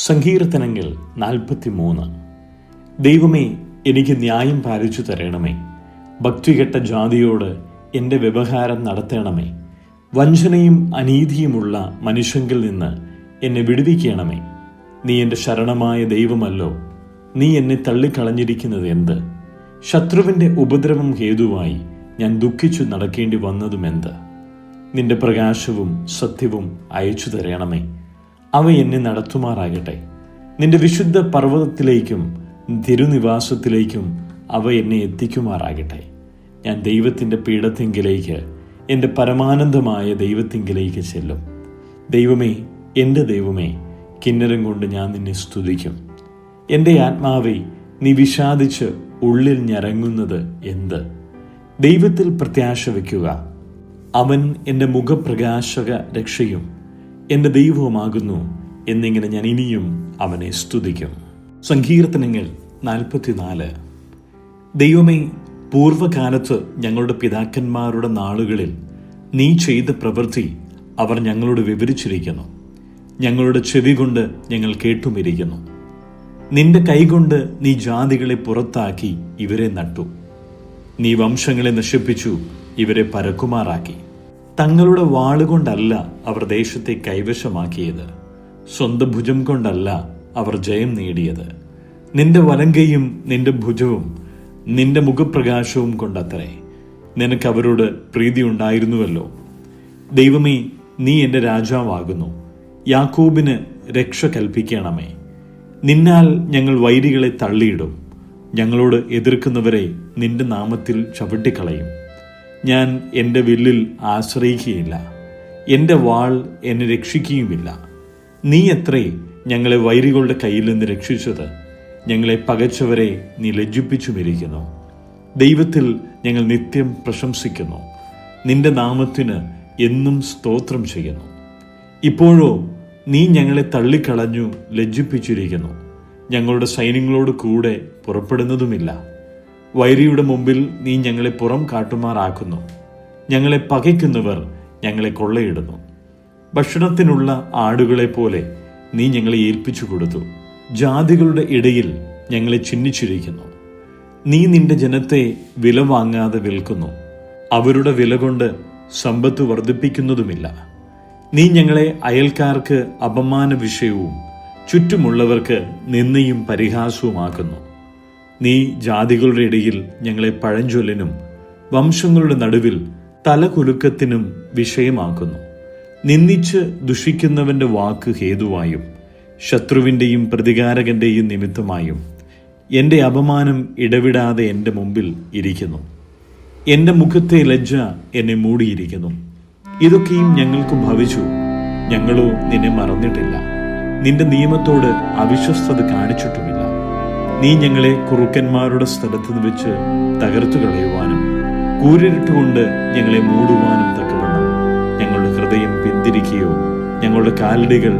സങ്കീർത്തനങ്ങൾ 43. ദൈവമേ, എനിക്ക് ന്യായം പാലിച്ചു തരണമേ. ഭക്തികെട്ട ജാതിയോട് എൻ്റെ വ്യവഹാരം നടത്തണമേ. വഞ്ചനയും അനീതിയുമുള്ള മനുഷ്യങ്കിൽ നിന്ന് എന്നെ വിടുവിക്കണമേ. നീ എൻ്റെ ശരണമായ ദൈവമല്ലോ. നീ എന്നെ തള്ളിക്കളഞ്ഞിരിക്കുന്നത് എന്ത്? ശത്രുവിൻ്റെ ഉപദ്രവം ഹേതുവായി ഞാൻ ദുഃഖിച്ചു നടക്കേണ്ടി വന്നതുമെന്ത്? നിന്റെ പ്രകാശവും സത്യവും അയച്ചു തരണമേ. അവ എന്നെ നടത്തുമാറാകട്ടെ. നിന്റെ വിശുദ്ധ പർവ്വതത്തിലേക്കും തിരുനിവാസത്തിലേക്കും അവ എന്നെ എത്തിക്കുമാറാകട്ടെ. ഞാൻ ദൈവത്തിൻ്റെ പീഠത്തിങ്കിലേക്ക്, എൻ്റെ പരമാനന്ദമായ ദൈവത്തിങ്കിലേക്ക് ചെല്ലും. ദൈവമേ, എൻ്റെ ദൈവമേ, കിന്നരം കൊണ്ട് ഞാൻ നിന്നെ സ്തുതിക്കും. എൻ്റെ ആത്മാവേ, നീ വിഷാദിച്ച് ഉള്ളിൽ ഞരങ്ങുന്നത് എന്ത്? ദൈവത്തിൽ പ്രത്യാശ വയ്ക്കുക. അവൻ എൻ്റെ മുഖപ്രകാശക രക്ഷയും എൻ്റെ ദൈവവുമാകുന്നു എന്നിങ്ങനെ ഞാൻ ഇനിയും അവനെ സ്തുതിക്കും. സങ്കീർത്തനങ്ങൾ 44. ദൈവമേ, പൂർവ്വകാലത്ത് ഞങ്ങളുടെ പിതാക്കന്മാരുടെ നാളുകളിൽ നീ ചെയ്ത പ്രവൃത്തി അവർ ഞങ്ങളോട് വിവരിച്ചിരിക്കുന്നു. ഞങ്ങളുടെ ചെവി കൊണ്ട് ഞങ്ങൾ കേട്ടുമിരിക്കുന്നു. നിന്റെ കൈകൊണ്ട് നീ ജാതികളെ പുറത്താക്കി ഇവരെ നട്ടു. നീ വംശങ്ങളെ നശിപ്പിച്ചു ഇവരെ പരക്കുമാറാക്കി. തങ്ങളുടെ വാളുകൊണ്ടല്ല അവർ ദേശത്തെ കൈവശമാക്കിയത്. സ്വന്തം ഭുജം കൊണ്ടല്ല അവർ ജയം നേടിയത്. നിന്റെ വലങ്കയും നിന്റെ ഭുജവും നിന്റെ മുഖപ്രകാശവും കൊണ്ടത്രേ. നിനക്ക് അവരോട് പ്രീതി ഉണ്ടായിരുന്നുവല്ലോ. ദൈവമേ, നീ എൻ്റെ രാജാവാകുന്നു. യാക്കോബിന് രക്ഷ കൽപ്പിക്കണമേ. നിന്നാൽ ഞങ്ങൾ വൈരികളെ തള്ളിയിടും. ഞങ്ങളോട് എതിർക്കുന്നവരെ നിന്റെ നാമത്തിൽ ചവിട്ടിക്കളയും. ഞാൻ എൻ്റെ വില്ലിൽ ആശ്രയിക്കുകയില്ല. എൻ്റെ വാൾ എന്നെ രക്ഷിക്കുകയുമില്ല. നീ എത്രേ ഞങ്ങളെ വൈരികളുടെ കയ്യിൽ നിന്ന് രക്ഷിച്ചത്. ഞങ്ങളെ പകച്ചവരെ നീ ലജ്ജിപ്പിച്ചുമിരിക്കുന്നു. ദൈവത്തിൽ ഞങ്ങൾ നിത്യം പ്രശംസിക്കുന്നു. നിന്റെ നാമത്തിന് എന്നും സ്തോത്രം ചെയ്യുന്നു. ഇപ്പോഴോ നീ ഞങ്ങളെ തള്ളിക്കളഞ്ഞു ലജ്ജിപ്പിച്ചിരിക്കുന്നു. ഞങ്ങളുടെ സൈന്യങ്ങളോട് കൂടെ പുറപ്പെടുന്നതുമില്ല. വൈരിയുടെ മുമ്പിൽ നീ ഞങ്ങളെ പുറം കാട്ടുമാറാക്കുന്നു. ഞങ്ങളെ പകയ്ക്കുന്നവർ ഞങ്ങളെ കൊള്ളയിടുന്നു. ഭക്ഷണത്തിനുള്ള ആടുകളെ പോലെ നീ ഞങ്ങളെ ഏൽപ്പിച്ചു കൊടുത്തു. ജാതികളുടെ ഇടയിൽ ഞങ്ങളെ ചിഹ്നിച്ചിരിക്കുന്നു. നീ നിന്റെ ജനത്തെ വില വാങ്ങാതെ വിൽക്കുന്നു. അവരുടെ വില കൊണ്ട് സമ്പത്ത് വർദ്ധിപ്പിക്കുന്നതുമില്ല. നീ ഞങ്ങളെ അയൽക്കാർക്ക് അപമാന വിഷയവും ചുറ്റുമുള്ളവർക്ക് നിന്ദയും പരിഹാസവുമാക്കുന്നു. നീ ജാതികളുടെ ഇടയിൽ ഞങ്ങളെ പഴഞ്ചൊല്ലിനും വംശങ്ങളുടെ നടുവിൽ തലകുലുക്കത്തിനും വിഷയമാക്കുന്നു. നിന്ദിച്ച് ദുഷിക്കുന്നവന്റെ വാക്ക് ഹേതുവായും ശത്രുവിൻ്റെയും പ്രതികാരകന്റെയും നിമിത്തമായും എൻ്റെ അപമാനം ഇടവിടാതെ എൻ്റെ മുമ്പിൽ ഇരിക്കുന്നു. എൻ്റെ മുഖത്തെ ലജ്ജ എന്നെ മൂടിയിരിക്കുന്നു. ഇതൊക്കെയും ഞങ്ങൾക്ക് ഭവിച്ചു. ഞങ്ങളോ നിന്നെ മറന്നിട്ടില്ല. നിന്റെ നിയമത്തോട് അവിശ്വസ്തത കാണിച്ചിട്ടുമില്ല. നീ ഞങ്ങളെ കുറുക്കന്മാരുടെ സ്ഥലത്ത് വെച്ച് തകർത്തു കളയുവാനും കൂരിരുട്ടുകൊണ്ട് ഞങ്ങളെ മൂടുവാനും തക്കവണ്ണം ഞങ്ങളുടെ ഹൃദയം പിന്തിരിക്കുകയോ ഞങ്ങളുടെ കാലടികൾ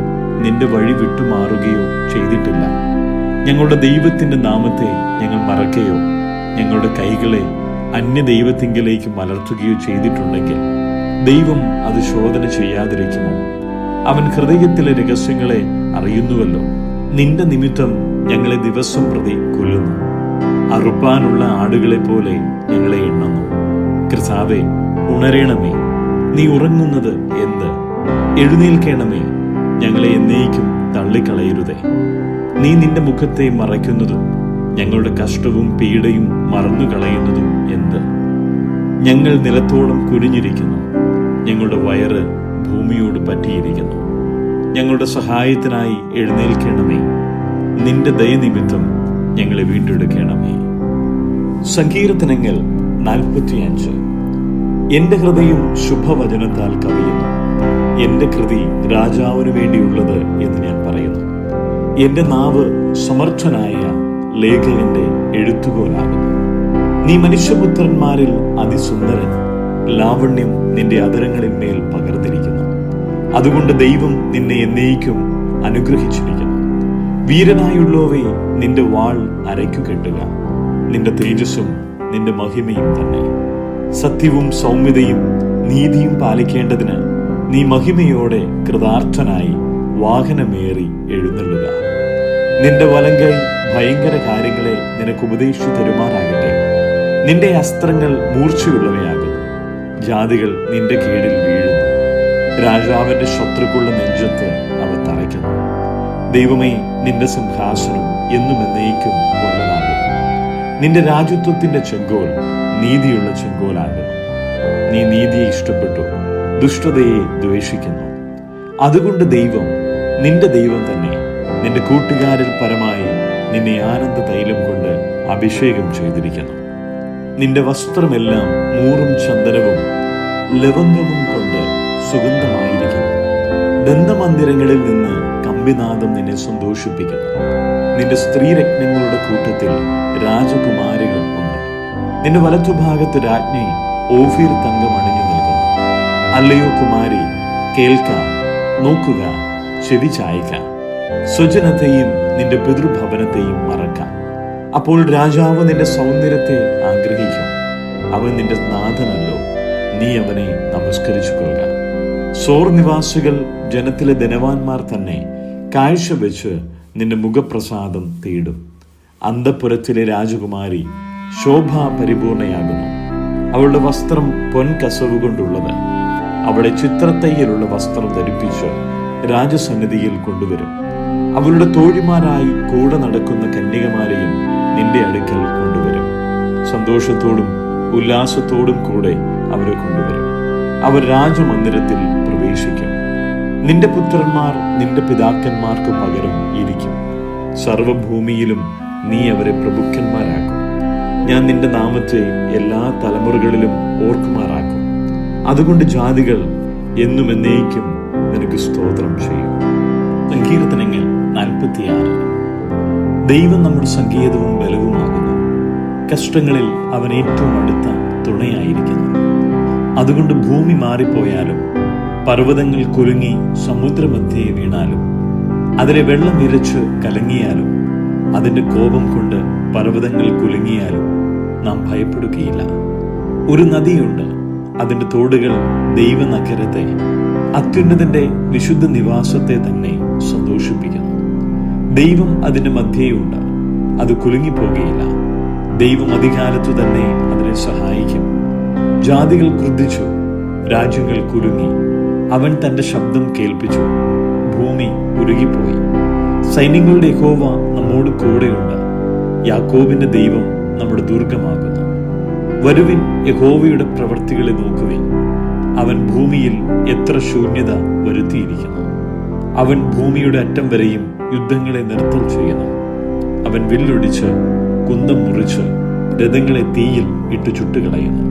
നിന്റെ വഴി വിട്ടുമാറുകയോ ചെയ്തിട്ടില്ല. ഞങ്ങളുടെ ദൈവത്തിന്റെ നാമത്തെ ഞങ്ങൾ മറക്കുകയോ ഞങ്ങളുടെ കൈകളെ അന്യദൈവത്തിങ്കിലേക്ക് മലർത്തുകയോ ചെയ്തിട്ടുണ്ടെങ്കിൽ ദൈവം അത് ശോധന ചെയ്യാതിരിക്കുമോ? അവൻ ഹൃദയത്തിലെ രഹസ്യങ്ങളെ അറിയുന്നുവല്ലോ. നിന്റെ നിമിത്തം ഞങ്ങളെ ദിവസം പ്രതി കൊല്ലുന്നു. അറുപ്പാനുള്ള ആടുകളെ പോലെ ഞങ്ങളെ എണ്ണുന്നു. കർത്താവേ, ഉണരണമേ. നീ ഉറങ്ങുന്നത് എന്ത്? എഴുന്നേൽക്കണമേ. ഞങ്ങളെ എന്നേക്കും തള്ളിക്കളയരുതേ. നീ നിന്റെ മുഖത്തെ മറയ്ക്കുന്നതും ഞങ്ങളുടെ കഷ്ടവും പീഡയും മറന്നുകളയുന്നതും എന്ത്? ഞങ്ങൾ നിലത്തോളം കുനിഞ്ഞിരിക്കുന്നു. ഞങ്ങളുടെ വയറ് ഭൂമിയോട് പറ്റിയിരിക്കുന്നു. ഞങ്ങളുടെ സഹായത്തിനായി എഴുന്നേൽക്കണമേ. നിന്റെ ദയനിമിത്തം ഞങ്ങളെ വീണ്ടെടുക്കണമേ. സങ്കീർത്തനങ്ങൾ 45. എൻ്റെ ഹൃദയം ശുഭവചനത്താൽ കവിയുന്നു. എൻ്റെ കൃതി രാജാവിനു വേണ്ടിയുള്ളത് എന്ന് ഞാൻ പറയുന്നു. എൻ്റെ നാവ് സമർത്ഥനായ ലേഖകന്റെ എഴുത്തുകോലാകുന്നു. നീ മനുഷ്യപുത്രന്മാരിൽ അതിസുന്ദരൻ. ലാവണ്യം നിന്റെ അധരങ്ങളിൽ മേൽ പകർന്നിരിക്കുന്നു. അതുകൊണ്ട് ദൈവം നിന്നെ എന്നേക്കും അനുഗ്രഹിച്ചിരിക്കുന്നു. വീരനായുള്ളവേ, നിന്റെ വാൾ അരയ്ക്കു കെട്ടുക. നിന്റെ തേജസ്സും നിന്റെ മഹിമയും തന്നെ. സത്യവും സൗമ്യതയും നീതിയും പാലിക്കേണ്ടതിന് നീ മഹിമയോടെ കൃതാർത്ഥനായി വാഹനമേറി എഴുന്നള്ളുക. നിന്റെ വലങ്കൈ ഭയങ്കര കാര്യങ്ങളെ നിനക്ക് ഉപദേശിച്ചു തരുമാറാകട്ടെ. നിന്റെ അസ്ത്രങ്ങൾ മൂർച്ചയുള്ളവയാകുന്നു. ജാതികൾ നിന്റെ കീഴിൽ വീഴുന്നു. രാജാവിന്റെ ശത്രുക്കളുടെ നെഞ്ചത്ത് അവ തറയ്ക്കുന്നു. ദൈവമേ, നിന്റെ സിംഹാസനം എന്നും എന്നേക്കും ഉള്ളതാകുന്നു. നിന്റെ രാജ്യത്വത്തിന്റെ ചെങ്കോൽ നീതിയുള്ള ചെങ്കോലാകുന്നു. നീ നീതിയെ ഇഷ്ടപ്പെട്ടു, ദുഷ്ടതയെ ദ്വേഷിക്കുന്നു. അതുകൊണ്ട് ദൈവം, നിന്റെ ദൈവം തന്നെ, നിന്റെ കൂട്ടുകാരിൽ പരമായി നിന്നെ ആനന്ദ തൈലം കൊണ്ട് അഭിഷേകം ചെയ്തിരിക്കുന്നു. നിന്റെ വസ്ത്രമെല്ലാം മൂറും ചന്ദനവും ലവംഗവും കൊണ്ട് സുഗന്ധമായിരിക്കുന്നു. ദന്തമന്ദിരങ്ങളിൽ നിന്ന് കമ്പിനാദം നിന്നെ സന്തോഷിപ്പിക്കുന്നു. നിന്റെ സ്ത്രീരത്നങ്ങളുടെ കൂട്ടത്തിൽ രാജകുമാരികൾ ഉണ്ട്. നിന്റെ വലത്തുഭാഗത്ത് രാജ്ഞി ഓഫീർ തങ്കം അണിഞ്ഞു നിൽക്കുന്നു. അല്ലയോ കുമാരി, കേൾക്കാം, നോക്കുക, ചെവി ചായ്ക്കാം. സ്വജനത്തെയും നിന്റെ പിതൃഭവനത്തെയും മറക്കാം. അപ്പോൾ രാജാവ് നിന്റെ സൗന്ദര്യത്തെ ആഗ്രഹിക്കും. അവൻ നിന്റെ നാഥനല്ലോ, നീ അവനെ നമസ്കരിച്ചു കൊള്ളുക. സോർ നിവാസികൾ, ജനത്തിലെ ധനവാന്മാർ തന്നെ കാഴ്ചവെച്ച് നിന്റെ മുഖപ്രസാദം തേടും. അന്തഃപുരത്തിലെ രാജകുമാരി ശോഭാ പരിപൂർണയാകുന്നു. അവളുടെ വസ്ത്രം പൊൻകസവ് കൊണ്ടുള്ളത്. അവളെ ചിത്രത്തയ്യലുള്ള വസ്ത്രം ധരിപ്പിച്ച് രാജസന്നിധിയിൽ കൊണ്ടുവരും. അവളുടെ തോഴിമാരായി കൂടെ നടക്കുന്ന കന്യകമാരെയും നിന്റെ അടുക്കൽ കൊണ്ടുവരും. സന്തോഷത്തോടും ഉല്ലാസത്തോടും കൂടെ അവരെ കൊണ്ടുവരും. അവർ രാജമന്ദിരത്തിൽ പ്രവേശിക്കും. നിന്റെ പുത്രന്മാർ നിന്റെ പിതാക്കന്മാർക്ക് പകരം ഇരിക്കും. സർവഭൂമിയിലും നീ അവരെ പ്രഭുക്കന്മാരാക്കും. ഞാൻ നിന്റെ നാമത്തെ എല്ലാ തലമുറകളിലും ഓർക്കുമാറാക്കും. അതുകൊണ്ട് ജാതികൾ എന്നും എന്നേക്കും നിനക്ക് സ്തോത്രം ചെയ്യും. സങ്കീർത്തനങ്ങൾ 46. ദൈവം നമ്മുടെ സങ്കേതവും ബലവുമാകുന്നു. കഷ്ടങ്ങളിൽ അവൻ ഏറ്റവും അടുത്ത തുണയായിരിക്കുന്നു. അതുകൊണ്ട് ഭൂമി മാറിപ്പോയാലും പർവ്വതങ്ങൾ കുലുങ്ങി സമുദ്രമധ്യേ വീണാലും അതിലെ വെള്ളം വിരച്ച് കലങ്ങിയാലും അതിന്റെ കോപം കൊണ്ട് പർവ്വതങ്ങൾ കുലുങ്ങിയാലും നാം ഭയപ്പെടുകയില്ല. ഒരു നദിയുണ്ട്, അതിന്റെ തോടുകൾ ദൈവനഗരത്തെ, അത്യുന്നതന്റെ വിശുദ്ധ നിവാസത്തെ തന്നെ സന്തോഷിപ്പിക്കുന്നു. ദൈവം അതിന്റെ മധ്യേയുണ്ട്, അത് കുലുങ്ങിപ്പോകുകയില്ല. ദൈവം അധികാലത്തു തന്നെ അതിനെ സഹായിക്കും. ജാതികൾ ക്രുദ്ധിച്ചു, രാജ്യങ്ങൾ കുലുങ്ങി. അവൻ തന്റെ ശബ്ദം കേൾപ്പിച്ചു, ഭൂമി ഉരുകിപ്പോയി. സൈന്യങ്ങളുടെ യഹോവ നമ്മോട് കൂടെയുണ്ട്. യാക്കോബിന്റെ ദൈവം നമ്മുടെ ദുർഗമാകുന്നു. വരുവിൻ, യഹോവയുടെ പ്രവൃത്തികളെ നോക്കുവിൻ. അവൻ ഭൂമിയിൽ എത്ര ശൂന്യത വരുത്തിയിരിക്കുന്നു. അവൻ ഭൂമിയുടെ അറ്റം വരെയും യുദ്ധങ്ങളെ നിർത്തൽ ചെയ്യുന്നു. അവൻ വില്ലൊടിച്ച് കുന്തം മുറിച്ച് രഥങ്ങളെ തീയിൽ ഇട്ട് ചുട്ടുകളയുന്നു.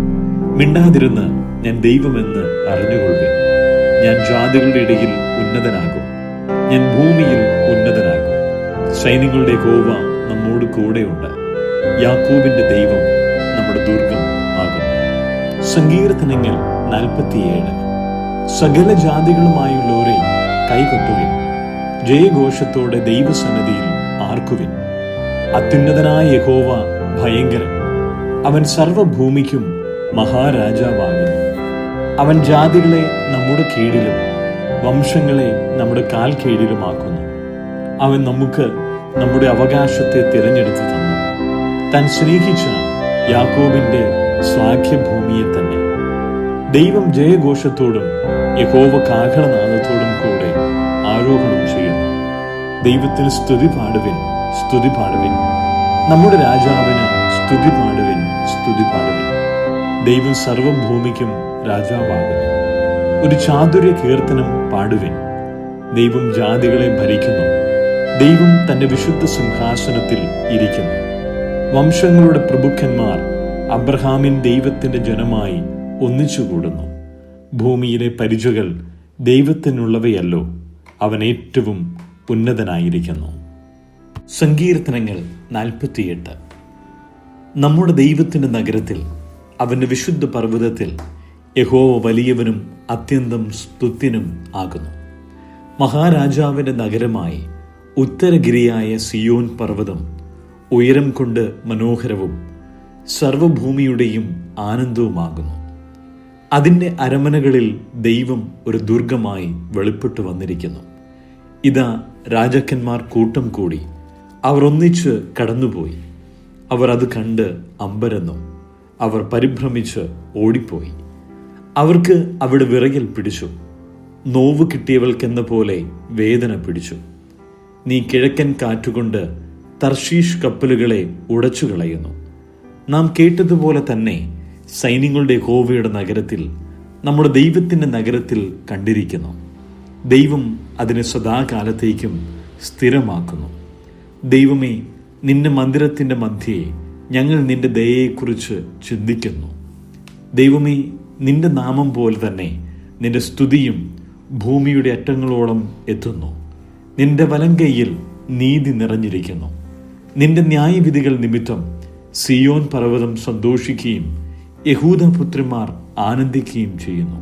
മിണ്ടാതിരുന്ന് ഞാൻ ദൈവമെന്ന് അറിഞ്ഞുകൊള്ളുവിൻ. ഞാൻ ജാതികളുടെ ഇടയിൽ ഉന്നതനാകും, ഞാൻ ഭൂമിയിൽ ഉന്നതനാകും. സൈന്യങ്ങളുടെ യഹോവ നമ്മോട് കൂടെയുണ്ട്. യാക്കോബിന്റെ ദൈവം നമ്മുടെ ദുർഗം ആകുന്നു. സങ്കീർത്തനങ്ങൾ 47. സകല ജാതികളുമായുള്ളവരെ കൈകൊട്ടുവിൻ. ജയഘോഷത്തോടെ ദൈവസന്നിധിയിൽ ആർക്കുവിൻ. അത്യുന്നതനായ യഹോവ ഭയങ്കരൻ. അവൻ സർവഭൂമിക്കും മഹാരാജാവാകുന്നു. അവൻ ജാതികളെ നമ്മുടെ കീഴിലും വംശങ്ങളെ നമ്മുടെ കാൽ കീഴിലുമാക്കുന്നു. അവൻ നമുക്ക് നമ്മുടെ അവകാശത്തെ തിരഞ്ഞെടുത്തു തന്നു. താൻ സ്നേഹിച്ച യാക്കോബിന്റെ സ്വാഖ്യഭൂമിയെ തന്നെ. ദൈവം ജയഘോഷത്തോടും യഹോവ കാഹളനാദത്തോടും കൂടെ ആരോഹണം ചെയ്യുന്നു. ദൈവത്തിന് സ്തുതി പാടുവിൻ, സ്തുതി പാടുവിൻ. നമ്മുടെ രാജാവിന് സ്തുതി പാടുവിൻ, സ്തുതി പാടുവിൻ. ദൈവം സർവഭൂമിക്കും രാജാവാകുന്നു. ഒരു ചാതുര്യ കീർത്തനം പാടുവിൻ. ദൈവം ജാതികളെ ഭരിക്കുന്നു. ദൈവം തന്റെ വിശുദ്ധ സിംഹാസനത്തിൽ ഇരിക്കുന്നു. വംശങ്ങളുടെ പ്രഭുക്കന്മാർ അബ്രഹാമിൻ ദൈവത്തിന്റെ ജനമായി ഒന്നിച്ചുകൂടുന്നു. ഭൂമിയിലെ പരിചകൾ ദൈവത്തിനുള്ളവയല്ലോ, അവൻ ഏറ്റവും ഉന്നതനായിരിക്കുന്നു. സങ്കീർത്തനങ്ങൾ 48. നമ്മുടെ ദൈവത്തിന്റെ നഗരത്തിൽ, അവന്റെ വിശുദ്ധ പർവ്വതത്തിൽ യഹോവ വലിയവനും അത്യന്തം സ്തുത്യനും ആകുന്നു. മഹാരാജാവിന്റെ നഗരമായി ഉത്തരഗിരിയായ സിയോൻ പർവ്വതം ഉയരം കൊണ്ട് മനോഹരവും സർവഭൂമിയുടെയും ആനന്ദവുമാകുന്നു. അതിൻ്റെ അരമനകളിൽ ദൈവം ഒരു ദുർഗമായി വെളിപ്പെട്ടു വന്നിരിക്കുന്നു. ഇതാ, രാജാക്കന്മാർ കൂട്ടം കൂടി അവർ ഒന്നിച്ച് കടന്നുപോയി. അവർ അത് കണ്ട് അമ്പരന്നു. അവർ പരിഭ്രമിച്ച് ഓടിപ്പോയി. അവർക്ക് അവിടെ വിറയൽ പിടിച്ചു. നോവ് കിട്ടിയവൾക്കെന്ന പോലെ വേദന പിടിച്ചു. നീ കിഴക്കൻ കാറ്റുകൊണ്ട് തർശീഷ് കപ്പലുകളെ ഉടച്ചു കളയുന്നു. നാം കേട്ടതുപോലെ തന്നെ സൈന്യങ്ങളുടെ യഹോവയുടെ നഗരത്തിൽ, നമ്മുടെ ദൈവത്തിൻ്റെ നഗരത്തിൽ കണ്ടിരിക്കുന്നു. ദൈവം അതിനെ സദാകാലത്തേക്കും സ്ഥിരമാക്കുന്നു. ദൈവമേ, നിന്റെ മന്ദിരത്തിൻ്റെ മധ്യേ ഞങ്ങൾ നിന്റെ ദയയെക്കുറിച്ച് ചിന്തിക്കുന്നു. ദൈവമേ, നിന്റെ നാമം പോലെ തന്നെ നിന്റെ സ്തുതിയും ഭൂമിയുടെ അറ്റങ്ങളോളം എത്തുന്നു. നിന്റെ വലങ്കൈയിൽ നീതി നിറഞ്ഞിരിക്കുന്നു. നിന്റെ ന്യായവിധികൾ നിമിത്തം സിയോൻ പർവ്വതം സന്തോഷിക്കുകയും യഹൂദപുത്രിമാർ ആനന്ദിക്കുകയും ചെയ്യുന്നു.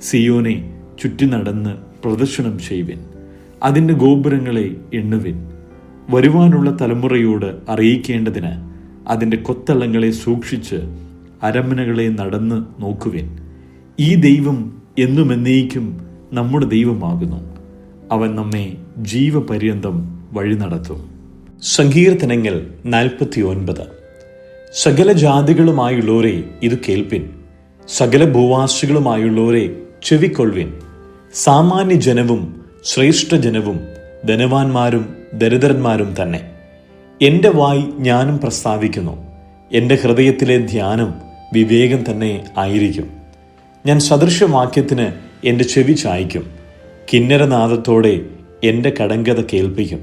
സിയോനെ ചുറ്റി നടന്ന് പ്രദർശനം ചെയ്യുവിൻ. അതിൻ്റെ ഗോപുരങ്ങളെ എണ്ണുവിൻ. വരുവാനുള്ള തലമുറയോട് അറിയിക്കേണ്ടതിന് അതിൻ്റെ കൊത്തളങ്ങളെ സൂക്ഷിച്ച് അരമനകളെ നടന്ന് നോക്കുവിൻ. ഈ ദൈവം എന്നും എന്നേക്കും നമ്മുടെ ദൈവമാകുന്നു. അവൻ നമ്മെ ജീവപര്യന്തം വഴി നടത്തും. സങ്കീർത്തനങ്ങൾ 49. സകല ജാതികളുമായുള്ളവരെ ഇത് കേൾപ്പിൻ. സകല ഭൂവാസികളുമായുള്ളവരെ ചെവിക്കൊള്ളുവിൻ. സാമാന്യ ജനവും ശ്രേഷ്ഠജനവും ധനവാന്മാരും ദരിദ്രന്മാരും തന്നെ. എൻ്റെ വായ് ജ്ഞാനം പ്രസ്താവിക്കുന്നു. എൻ്റെ ഹൃദയത്തിലെ ധ്യാനം വിവേകം തന്നെ ആയിരിക്കും. ഞാൻ സദൃശവാക്യത്തിന് എൻ്റെ ചെവി ചായ്ക്കും. കിന്നരനാദത്തോടെ എൻ്റെ കടങ്കഥ കേൾപ്പിക്കും.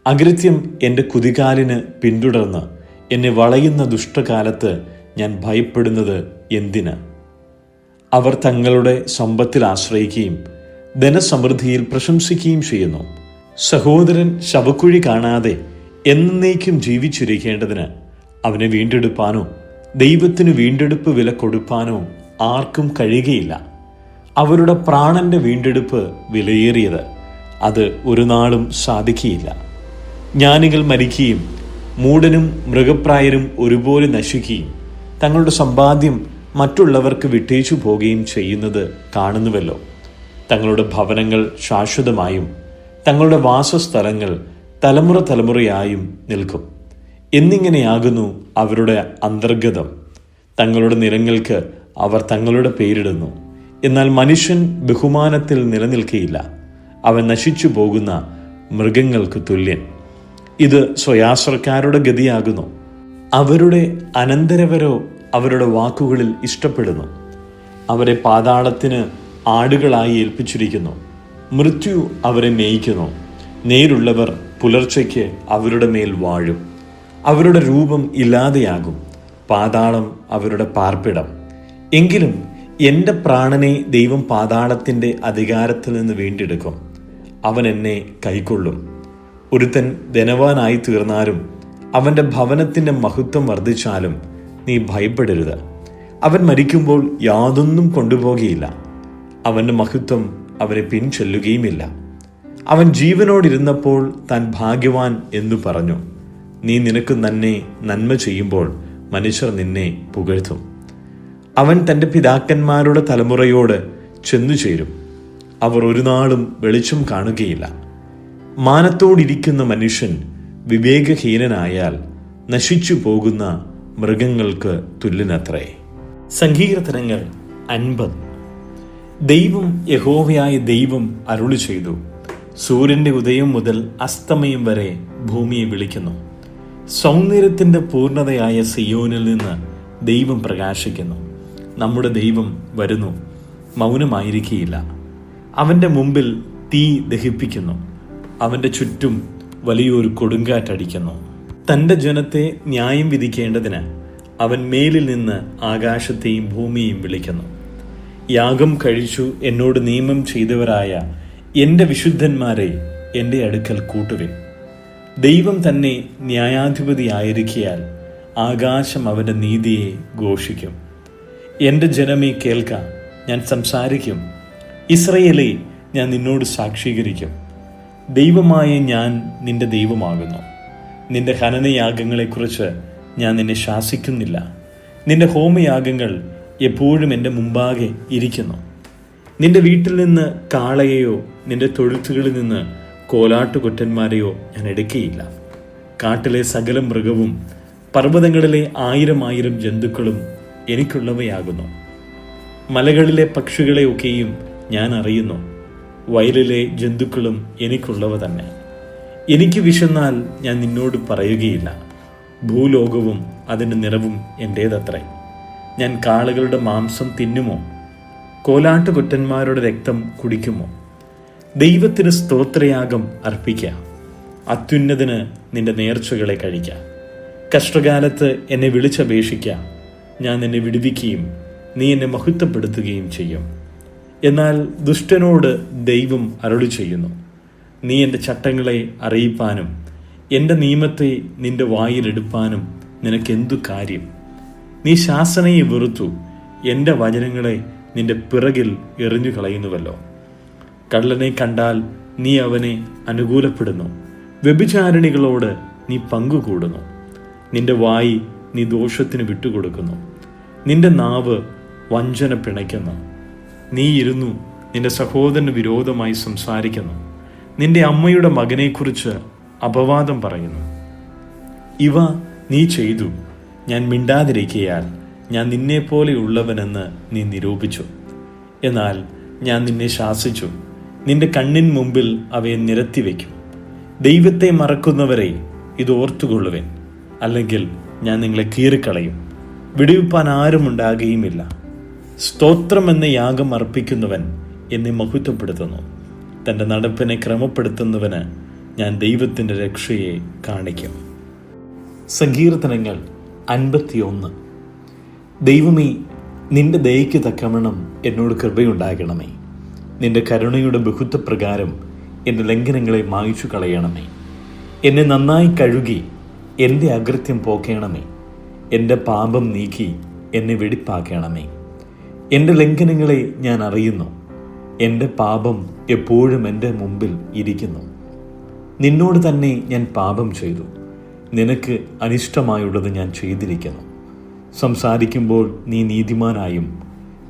അകൃത്യം എൻ്റെ കുതികാലിന് പിന്തുടർന്ന് എന്നെ വളയുന്ന ദുഷ്ടകാലത്ത് ഞാൻ ഭയപ്പെടുന്നത് എന്തിന്? അവർ തങ്ങളുടെ സമ്പത്തിൽ ആശ്രയിക്കുകയും ധനസമൃദ്ധിയിൽ പ്രശംസിക്കുകയും ചെയ്യുന്നു. സഹോദരൻ ശവക്കുഴി കാണാതെ എന്നേക്കും ജീവിച്ചിരിക്കേണ്ടതിന് അവനെ വീണ്ടെടുപ്പാനോ ദൈവത്തിന് വീണ്ടെടുപ്പ് വില കൊടുപ്പാനോ ആർക്കും കഴിയുകയില്ല. അവരുടെ പ്രാണന്റെ വീണ്ടെടുപ്പ് വിലയേറിയത്, അത് ഒരു നാളും സാധിക്കുകയില്ല. ജ്ഞാനികൾ മരിക്കുകയും മൂഢനും മൃഗപ്രായരും ഒരുപോലെ നശിക്കുകയും തങ്ങളുടെ സമ്പാദ്യം മറ്റുള്ളവർക്ക് വിട്ടേച്ചു പോകുകയും ചെയ്യുന്നത് കാണുന്നുവല്ലോ. തങ്ങളുടെ ഭവനങ്ങൾ ശാശ്വതമായും തങ്ങളുടെ വാസസ്ഥലങ്ങൾ തലമുറ തലമുറയായും നിൽക്കും. എന്നിങ്ങനെയാകുന്നു അവരുടെ അന്തർഗതം. തങ്ങളുടെ നിലങ്ങൾക്ക് അവർ തങ്ങളുടെ പേരിടുന്നു. എന്നാൽ മനുഷ്യൻ ബഹുമാനത്തിൽ നിലനിൽക്കുകയില്ല. അവൻ നശിച്ചു പോകുന്ന മൃഗങ്ങൾക്ക് തുല്യൻ. ഇത് സ്വയാശ്രക്കാരുടെ ഗതിയാകുന്നു. അവരുടെ അനന്തരവരോ അവരുടെ വാക്കുകളിൽ ഇഷ്ടപ്പെടുന്നു. അവരെ പാതാളത്തിന് ആടുകളായി ഏൽപ്പിച്ചിരിക്കുന്നു. മൃത്യു അവരെ മേയിക്കുന്നു. നേരുള്ളവർ പുലർച്ചയ്ക്ക് അവരുടെ മേൽ വാഴും. അവരുടെ രൂപം ഇല്ലാതെയാകും. പാതാളം അവരുടെ പാർപ്പിടം. എങ്കിലും എൻ്റെ പ്രാണനെ ദൈവം പാതാളത്തിൻ്റെ അധികാരത്തിൽ നിന്ന് വീണ്ടെടുക്കും. അവൻ എന്നെ കൈക്കൊള്ളും. ഒരുത്തൻ ധനവാനായി തീർന്നാലും അവൻ്റെ ഭവനത്തിൻ്റെ മഹത്വം വർദ്ധിച്ചാലും നീ ഭയപ്പെടരുത്. അവൻ മരിക്കുമ്പോൾ യാതൊന്നും കൊണ്ടുപോകുകയില്ല. അവൻ്റെ മഹത്വം അവനെ പിൻചെല്ലുകയുമില്ല. അവൻ ജീവനോടിരുന്നപ്പോൾ താൻ ഭാഗ്യവാൻ എന്നു പറഞ്ഞു. നീ നിനക്ക് തന്നെ നന്മ ചെയ്യുമ്പോൾ മനുഷ്യർ നിന്നെ പുകഴ്ത്തും. അവൻ തൻ്റെ പിതാക്കന്മാരുടെ തലമുറയോട് ചെന്നു ചേരും. അവർ ഒരു നാളും വെളിച്ചം കാണുകയില്ല. മാനത്തോടിരിക്കുന്ന മനുഷ്യൻ വിവേകഹീനനായാൽ നശിച്ചു പോകുന്ന മൃഗങ്ങൾക്ക് തുല്യനത്രേ. സങ്കീർത്തനങ്ങൾ 50. ദൈവം യഹോവയായ ദൈവം അരുളി ചെയ്തു. സൂര്യന്റെ ഉദയം മുതൽ അസ്തമയം വരെ ഭൂമിയെ വിളിക്കുന്നു. സൗന്ദര്യത്തിന്റെ പൂർണ്ണതയായ സിയോനിൽ നിന്ന് ദൈവം പ്രകാശിക്കുന്നു. നമ്മുടെ ദൈവം വരുന്നു, മൗനമായിരിക്കുകയില്ല. അവന്റെ മുമ്പിൽ തീ ദഹിപ്പിക്കുന്നു. അവന്റെ ചുറ്റും വലിയൊരു കൊടുങ്കാറ്റടിക്കുന്നു. തന്റെ ജനത്തെ ന്യായം വിധിക്കേണ്ടതിന് അവൻ മേലിൽ നിന്ന് ആകാശത്തെയും ഭൂമിയെയും വിളിക്കുന്നു. യാഗം കഴിച്ചു എന്നോട് നിയമം ചെയ്തവരായ എൻ്റെ വിശുദ്ധന്മാരെ എൻ്റെ അടുക്കൽ കൂട്ടുവിൻ. ദൈവം തന്നെ ന്യായാധിപതിയായിരിക്കയാൽ ആകാശം അവൻ്റെ നീതിയെ ഘോഷിക്കും. എൻ്റെ ജനമേ കേൾക്ക, ഞാൻ സംസാരിക്കും. ഇസ്രയേലേ, ഞാൻ നിന്നോട് സാക്ഷീകരിക്കും. ദൈവമായ ഞാൻ നിന്റെ ദൈവമാകുന്നു. നിന്റെ ഹനനയാഗങ്ങളെക്കുറിച്ച് ഞാൻ നിന്നെ ശാസിക്കുന്നില്ല. നിന്റെ ഹോമയാഗങ്ങൾ എപ്പോഴും എൻ്റെ മുമ്പാകെ ഇരിക്കുന്നു. നിന്റെ വീട്ടിൽ നിന്ന് കാളയെയോ നിന്റെ തൊഴുത്തുകളിൽ നിന്ന് കോലാട്ടുകൊറ്റന്മാരെയോ ഞാൻ എടുക്കുകയില്ല. കാട്ടിലെ സകല മൃഗവും പർവ്വതങ്ങളിലെ 1000 ജന്തുക്കളും എനിക്കുള്ളവയാകുന്നു. മലകളിലെ പക്ഷികളെയൊക്കെയും ഞാൻ അറിയുന്നു. വയലിലെ ജന്തുക്കളും എനിക്കുള്ളവ തന്നെ. എനിക്ക് വിശന്നാൽ ഞാൻ നിന്നോട് പറയുകയില്ല. ഭൂലോകവും അതിൻ്റെ നിറവും എൻ്റേതത്രേ. ഞാൻ കാളകളുടെ മാംസം തിന്നുമോ? കോലാട്ടുകൊറ്റന്മാരുടെ രക്തം കുടിക്കുമോ? ദൈവത്തിന് സ്തോത്രയാഗം അർപ്പിക്കുക. അത്യുന്നതന് നിന്റെ നേർച്ചകളെ കഴിക്കുക. കഷ്ടകാലത്ത് എന്നെ വിളിച്ചപേക്ഷിക്കുക. ഞാൻ നിന്നെ വിടുവിക്കുകയും നീ എന്നെ മഹത്വപ്പെടുത്തുകയും ചെയ്യും. എന്നാൽ ദുഷ്ടനോട് ദൈവം അരുളി ചെയ്യുന്നു, നീ എൻ്റെ ചട്ടങ്ങളെ അറിയിപ്പാനും എൻ്റെ നിയമത്തെ നിന്റെ വായിലെടുപ്പാനും നിനക്കെന്തു കാര്യം? നീ ശാസനയെ വെറുത്തു, എൻ്റെ വചനങ്ങളെ നിന്റെ പിറകിൽ എറിഞ്ഞു കളയുന്നുവല്ലോ. കള്ളനെ കണ്ടാൽ നീ അവനെ അനുകൂലപ്പെടുന്നു. വ്യഭിചാരിണികളോട് നീ പങ്കുകൂടുന്നു. നിന്റെ വായി നീ ദോഷത്തിന് വിട്ടുകൊടുക്കുന്നു. നിന്റെ നാവ് വഞ്ചന പിണയ്ക്കുന്നു. നീ ഇരുന്നു നിന്റെ സഹോദരന് വിരോധമായി സംസാരിക്കുന്നു. നിന്റെ അമ്മയുടെ മകനെക്കുറിച്ച് അപവാദം പറയുന്നു. ഇവ നീ ചെയ്തു. ഞാൻ മിണ്ടാതിരിക്കയാൽ ഞാൻ നിന്നെപ്പോലെയുള്ളവനെന്ന് നീ നിരൂപിച്ചു. എന്നാൽ ഞാൻ നിന്നെ ശാസിച്ചു. നിന്റെ കണ്ണിൻ മുമ്പിൽ അവയെ നിരത്തിവെക്കും. ദൈവത്തെ മറക്കുന്നവരെ ഇത് ഓർത്തുകൊള്ളുവേൻ, അല്ലെങ്കിൽ ഞാൻ നിങ്ങളെ കീറിക്കളയും. വിടുവിപ്പാൻ ആരുമുണ്ടാകുകയുമില്ല. സ്തോത്രം എന്ന യാഗം അർപ്പിക്കുന്നവൻ എന്നെ മഹത്വപ്പെടുത്തുന്നു. തൻ്റെ നടപ്പിനെ ക്രമപ്പെടുത്തുന്നവന് ഞാൻ ദൈവത്തിൻ്റെ രക്ഷയെ കാണിക്കും. സങ്കീർത്തനങ്ങൾ 51. ദൈവമേ, നിന്റെ ദയയ്ക്ക് തക്കവണ്ണം എന്നോട് കൃപയുണ്ടാകണമേ. നിന്റെ കരുണയുടെ ബഹുത്വപ്രകാരം എൻ്റെ ലംഘനങ്ങളെ മായ്ച്ചു കളയണമേ. എന്നെ നന്നായി കഴുകി എൻ്റെ അകൃത്യം പോക്കണമേ. എൻ്റെ പാപം നീക്കി എന്നെ വെടിപ്പാക്കണമേ. എൻ്റെ ലംഘനങ്ങളെ ഞാൻ അറിയുന്നു. എൻ്റെ പാപം എപ്പോഴും എൻ്റെ മുമ്പിൽ ഇരിക്കുന്നു. നിന്നോട് തന്നെ ഞാൻ പാപം ചെയ്തു. നിനക്ക് അനിഷ്ടമായുള്ളത് ഞാൻ ചെയ്തിരിക്കുന്നു. സംസാരിക്കുമ്പോൾ നീ നീതിമാനായും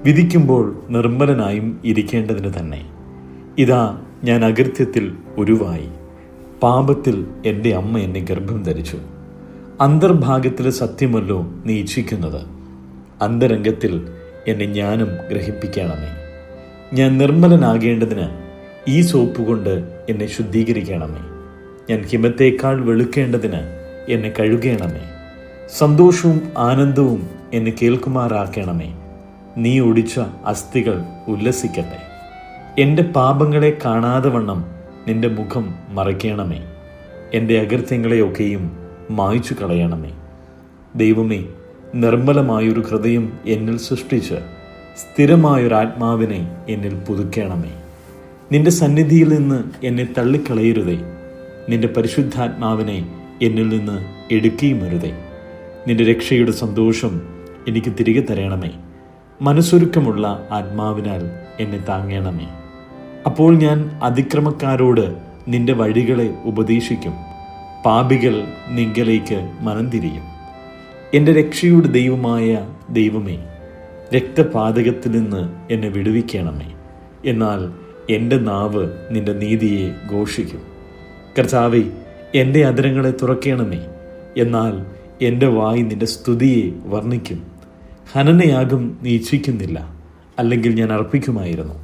വിധിക്കുമ്പോൾ നിർമ്മലനായും ഇരിക്കേണ്ടതിന് തന്നെ. ഇതാ, ഞാൻ അകൃത്യത്തിൽ ഉരുവായി. പാപത്തിൽ എൻ്റെ അമ്മ എന്നെ ഗർഭം ധരിച്ചു. അന്തർഭാഗത്തിലെ സത്യമല്ലോ നീ ഇച്ഛിക്കുന്നത്. അന്തരംഗത്തിൽ എന്നെ ജ്ഞാനം ഗ്രഹിപ്പിക്കണമേ. ഞാൻ നിർമ്മലനാകേണ്ടതിന് ഈ സോപ്പ് കൊണ്ട് എന്നെ ശുദ്ധീകരിക്കണമേ. ഞാൻ ഹിമത്തേക്കാൾ വെളുക്കേണ്ടതിന് എന്നെ കഴുകണമേ. സന്തോഷവും ആനന്ദവും എന്നെ കേൾക്കുമാറാക്കണമേ. നീ ഒടിച്ച അസ്ഥികൾ ഉല്ലസിക്കട്ടെ. എൻ്റെ പാപങ്ങളെ കാണാതെ വണ്ണം നിന്റെ മുഖം മറയ്ക്കണമേ. എൻ്റെ അകൃത്യങ്ങളെയൊക്കെയും മായ്ച്ചു കളയണമേ. ദൈവമേ, നിർമ്മലമായൊരു ഹൃദയം എന്നിൽ സൃഷ്ടിച്ച് സ്ഥിരമായൊരാത്മാവിനെ എന്നിൽ പുതുക്കണമേ. നിന്റെ സന്നിധിയിൽ നിന്ന് എന്നെ തള്ളിക്കളയരുതേ. നിന്റെ പരിശുദ്ധാത്മാവിനെ എന്നിൽ നിന്ന് എടുക്കുകയും അരുതേ. നിന്റെ രക്ഷയുടെ സന്തോഷം എനിക്ക് തിരികെ തരണമേ. മനസ്സൊരുക്കമുള്ള ആത്മാവിനാൽ എന്നെ താങ്ങണമേ. അപ്പോൾ ഞാൻ അതിക്രമക്കാരോട് നിന്റെ വഴികളെ ഉപദേശിക്കും. പാപികൾ നിങ്കലേക്ക് മനം തിരിയും. എൻ്റെ രക്ഷയുടെ ദൈവമായ ദൈവമേ, രക്തപാതകത്തിൽ നിന്ന് എന്നെ വിടുവിക്കണമേ. എന്നാൽ എൻ്റെ നാവ് നിന്റെ നീതിയെ ഘോഷിക്കും. കർത്താവേ, എൻ്റെ അധരങ്ങളെ തുറക്കണമേ. എന്നാൽ എൻ്റെ വായ് നിന്റെ സ്തുതിയെ വർണ്ണിക്കും. ഹനനയാഗം നീ ഇച്ഛിക്കുന്നില്ല, അല്ലെങ്കിൽ ഞാൻ അർപ്പിക്കുമായിരുന്നു.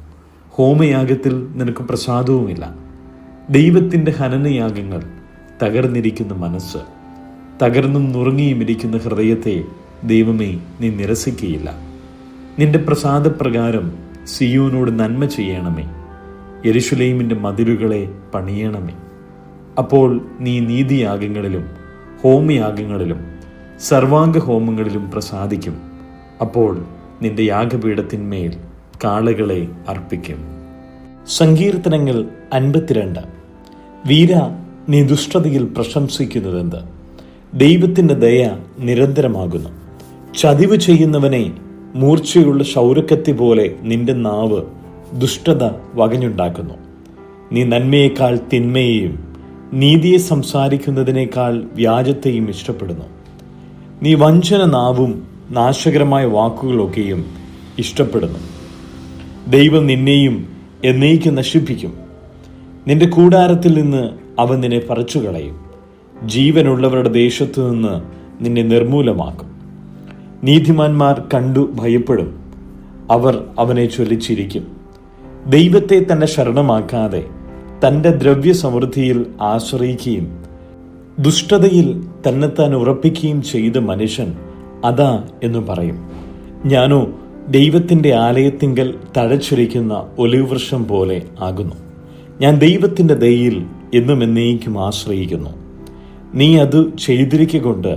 ഹോമയാഗത്തിൽ നിനക്ക് പ്രസാദവുമില്ല. ദൈവത്തിൻ്റെ ഹനനയാഗങ്ങൾ തകർന്നിരിക്കുന്ന മനസ്സ്, തകർന്നും നുറുങ്ങിയും ഇരിക്കുന്ന ഹൃദയത്തെ ദൈവമേ നീ നിരസിക്കുകയില്ല. നിന്റെ പ്രസാദപ്രകാരം സിയോനോട് നന്മ ചെയ്യണമേ. യെരുശലേമിൻ്റെ മതിലുകളെ പണിയണമേ. അപ്പോൾ നീ നീതിയാഗങ്ങളിലും ഹോമയാഗങ്ങളിലും സർവാംഗ ഹോമങ്ങളിലും പ്രസാദിക്കും. അപ്പോൾ നിന്റെ യാഗപീഠത്തിന്മേൽ കാളകളെ അർപ്പിക്കും. സങ്കീർത്തനങ്ങൾ 52. വീര, നീ ദുഷ്ടതയിൽ പ്രശംസിക്കുന്നതെന്ത്? ദൈവത്തിൻ്റെ ദയ നിരന്തരമാകുന്നു. ചതിവ് ചെയ്യുന്നവനെ മൂർച്ചയുള്ള ക്ഷൗരക്കത്തി പോലെ നിന്റെ നാവ് ദുഷ്ടത വകഞ്ഞുണ്ടാക്കുന്നു. നീ നന്മയേക്കാൾ തിന്മയെയും നീതിയെ സംസാരിക്കുന്നതിനേക്കാൾ വ്യാജത്തെയും ഇഷ്ടപ്പെടുന്നു. നീ വഞ്ചന നാവും നാശകരമായ വാക്കുകളൊക്കെയും ഇഷ്ടപ്പെടുന്നു. ദൈവം നിന്നെയും എന്നേക്കും നശിപ്പിക്കും. നിന്റെ കൂടാരത്തിൽ നിന്ന് അവൻ നിന്നെ പറിച്ചുകളയും. ജീവനുള്ളവരുടെ ദേശത്തു നിന്ന് നിന്നെ നിർമൂലമാക്കും. നീതിമാന്മാർ കണ്ടു ഭയപ്പെടും, അവർ അവനെ ചൊല്ലിച്ചിരിക്കും. ദൈവത്തെ തന്നെ ശരണമാക്കാതെ തൻ്റെ ദ്രവ്യസമൃദ്ധിയിൽ ആശ്രയിക്കുകയും ദുഷ്ടതയിൽ തന്നെത്താൻ ഉറപ്പിക്കുകയും ചെയ്ത മനുഷ്യൻ അതാ എന്ന് പറയും. ഞാനോ ദൈവത്തിൻ്റെ ആലയത്തിങ്കൽ തഴച്ചൊലിക്കുന്ന ഒലിവ് വൃക്ഷം പോലെ ആകുന്നു. ഞാൻ ദൈവത്തിൻ്റെ ദയയിൽ എന്നും എന്നേക്കും ആശ്രയിക്കുന്നു. നീ അത് ചെയ്തിരിക്കൊണ്ട്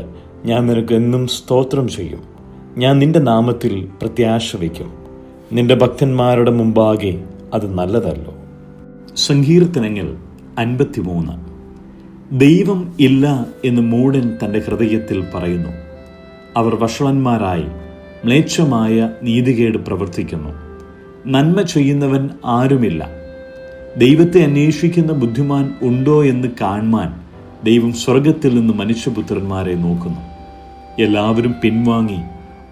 ഞാൻ നിനക്ക് എന്നും സ്തോത്രം ചെയ്യും. ഞാൻ നിന്റെ നാമത്തിൽ പ്രത്യാശ വയ്ക്കും. നിന്റെ ഭക്തന്മാരുടെ മുമ്പാകെ അത് നല്ലതല്ലോ. സങ്കീർത്തനങ്ങൾ 53. ദൈവം ഇല്ല എന്ന് മൂഢൻ തൻ്റെ ഹൃദയത്തിൽ പറയുന്നു. അവർ വഷളന്മാരായി മ്ലേച്ഛമായ നീതികേട് പ്രവർത്തിക്കുന്നു. നന്മ ചെയ്യുന്നവൻ ആരുമില്ല. ദൈവത്തെ അന്വേഷിക്കുന്ന ബുദ്ധിമാൻ ഉണ്ടോ എന്ന് കാണുവാൻ ദൈവം സ്വർഗത്തിൽ നിന്ന് മനുഷ്യപുത്രന്മാരെ നോക്കുന്നു. എല്ലാവരും പിൻവാങ്ങി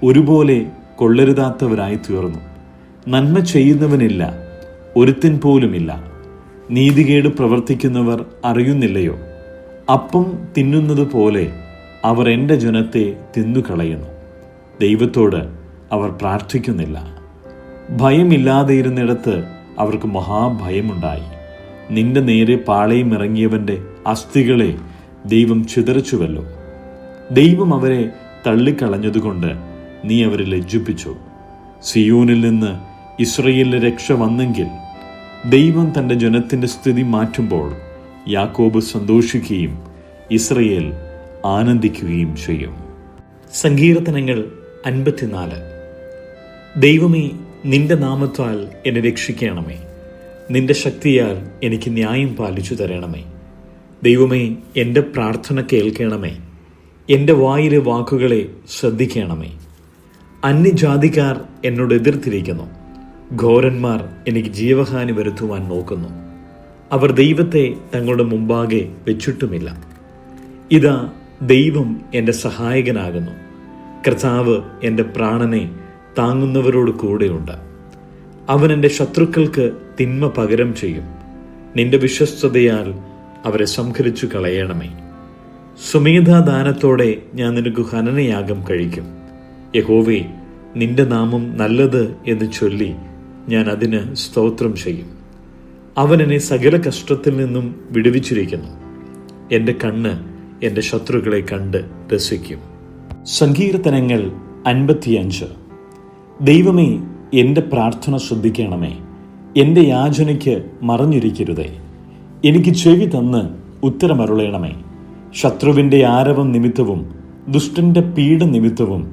ഒരുപോലെ കൊള്ളരുതാത്തവരായി തീർന്നു. നന്മ ചെയ്യുന്നവനില്ല, ഒരുത്തൻ പോലുമില്ല. നീതികേട് പ്രവർത്തിക്കുന്നവർ അറിയുന്നില്ലയോ? അപ്പം തിന്നുന്നത് പോലെ അവർ എൻ്റെ ജനത്തെ തിന്നുകളയുന്നു. ദൈവത്തോട് അവർ പ്രാർത്ഥിക്കുന്നില്ല. ഭയമില്ലാതെയിരുന്നിടത്ത് അവർക്ക് മഹാഭയമുണ്ടായി. നിന്റെ നേരെ പാളയമിറങ്ങിയവൻ്റെ അസ്ഥികളെ ദൈവം ചിതറിച്ചുവല്ലോ. ദൈവം അവരെ തള്ളിക്കളഞ്ഞതുകൊണ്ട് നീ അവരെ ലജ്ജിപ്പിച്ചു. സിയോനിൽ നിന്ന് ഇസ്രയേലിന്റെ രക്ഷ വന്നെങ്കിൽ ദൈവം തൻ്റെ ജനത്തിൻ്റെ സ്ഥിതി മാറ്റുമ്പോൾ യാക്കോബ് സന്തോഷിക്കുകയും ഇസ്രയേൽ ആനന്ദിക്കുകയും ചെയ്യും. സങ്കീർത്തനങ്ങൾ 54. ദൈവമേ, നിന്റെ നാമത്താൽ എന്നെ രക്ഷിക്കണമേ. നിന്റെ ശക്തിയാൽ എനിക്ക് ന്യായം പാലിച്ചു തരണമേ. ദൈവമേ, എൻ്റെ പ്രാർത്ഥന കേൾക്കണമേ. എൻ്റെ വായിലെ വാക്കുകളെ ശ്രദ്ധിക്കണമേ. അന്യജാതിക്കാർ എന്നോട് എതിർത്തിരിക്കുന്നു. ഘോരന്മാർ എനിക്ക് ജീവഹാനി വരുത്തുവാൻ നോക്കുന്നു. അവർ ദൈവത്തെ തങ്ങളുടെ മുമ്പാകെ വെച്ചിട്ടുമില്ല. ഇതാ, ദൈവം എൻ്റെ സഹായകനാകുന്നു. കർത്താവ് എൻ്റെ പ്രാണനെ താങ്ങുന്നവരോട് കൂടെയുണ്ട്. അവൻ എൻ്റെ ശത്രുക്കൾക്ക് തിന്മ പകരം ചെയ്യും. നിന്റെ വിശ്വസ്തതയാൽ അവരെ സംഹരിച്ചു കളയണമേ. സ്വമേധാദാനത്തോടെ ഞാൻ നിനക്ക് ഹനനയാഗം കഴിക്കും. യഹോവേ, നിന്റെ നാമം നല്ലത് എന്ന് ചൊല്ലി ഞാൻ അതിന് സ്തോത്രം ചെയ്യും. അവൻ എന്നെ സകല കഷ്ടത്തിൽ നിന്നും വിടുവിച്ചിരിക്കുന്നു. എൻ്റെ കണ്ണ് എൻ്റെ ശത്രുക്കളെ കണ്ട് രസിക്കും. സങ്കീർത്തനങ്ങൾ 55. ദൈവമേ, എൻ്റെ പ്രാർത്ഥന ശ്രദ്ധിക്കണമേ. എൻ്റെ യാചനയ്ക്ക് മറഞ്ഞിരിക്കരുതേ. എനിക്ക് ചെവി തന്ന് ഉത്തരമരുളയണമേ. ശത്രുവിൻ്റെ ആരവം നിമിത്തവും ദുഷ്ടൻ്റെ പീഡ നിമിത്തവും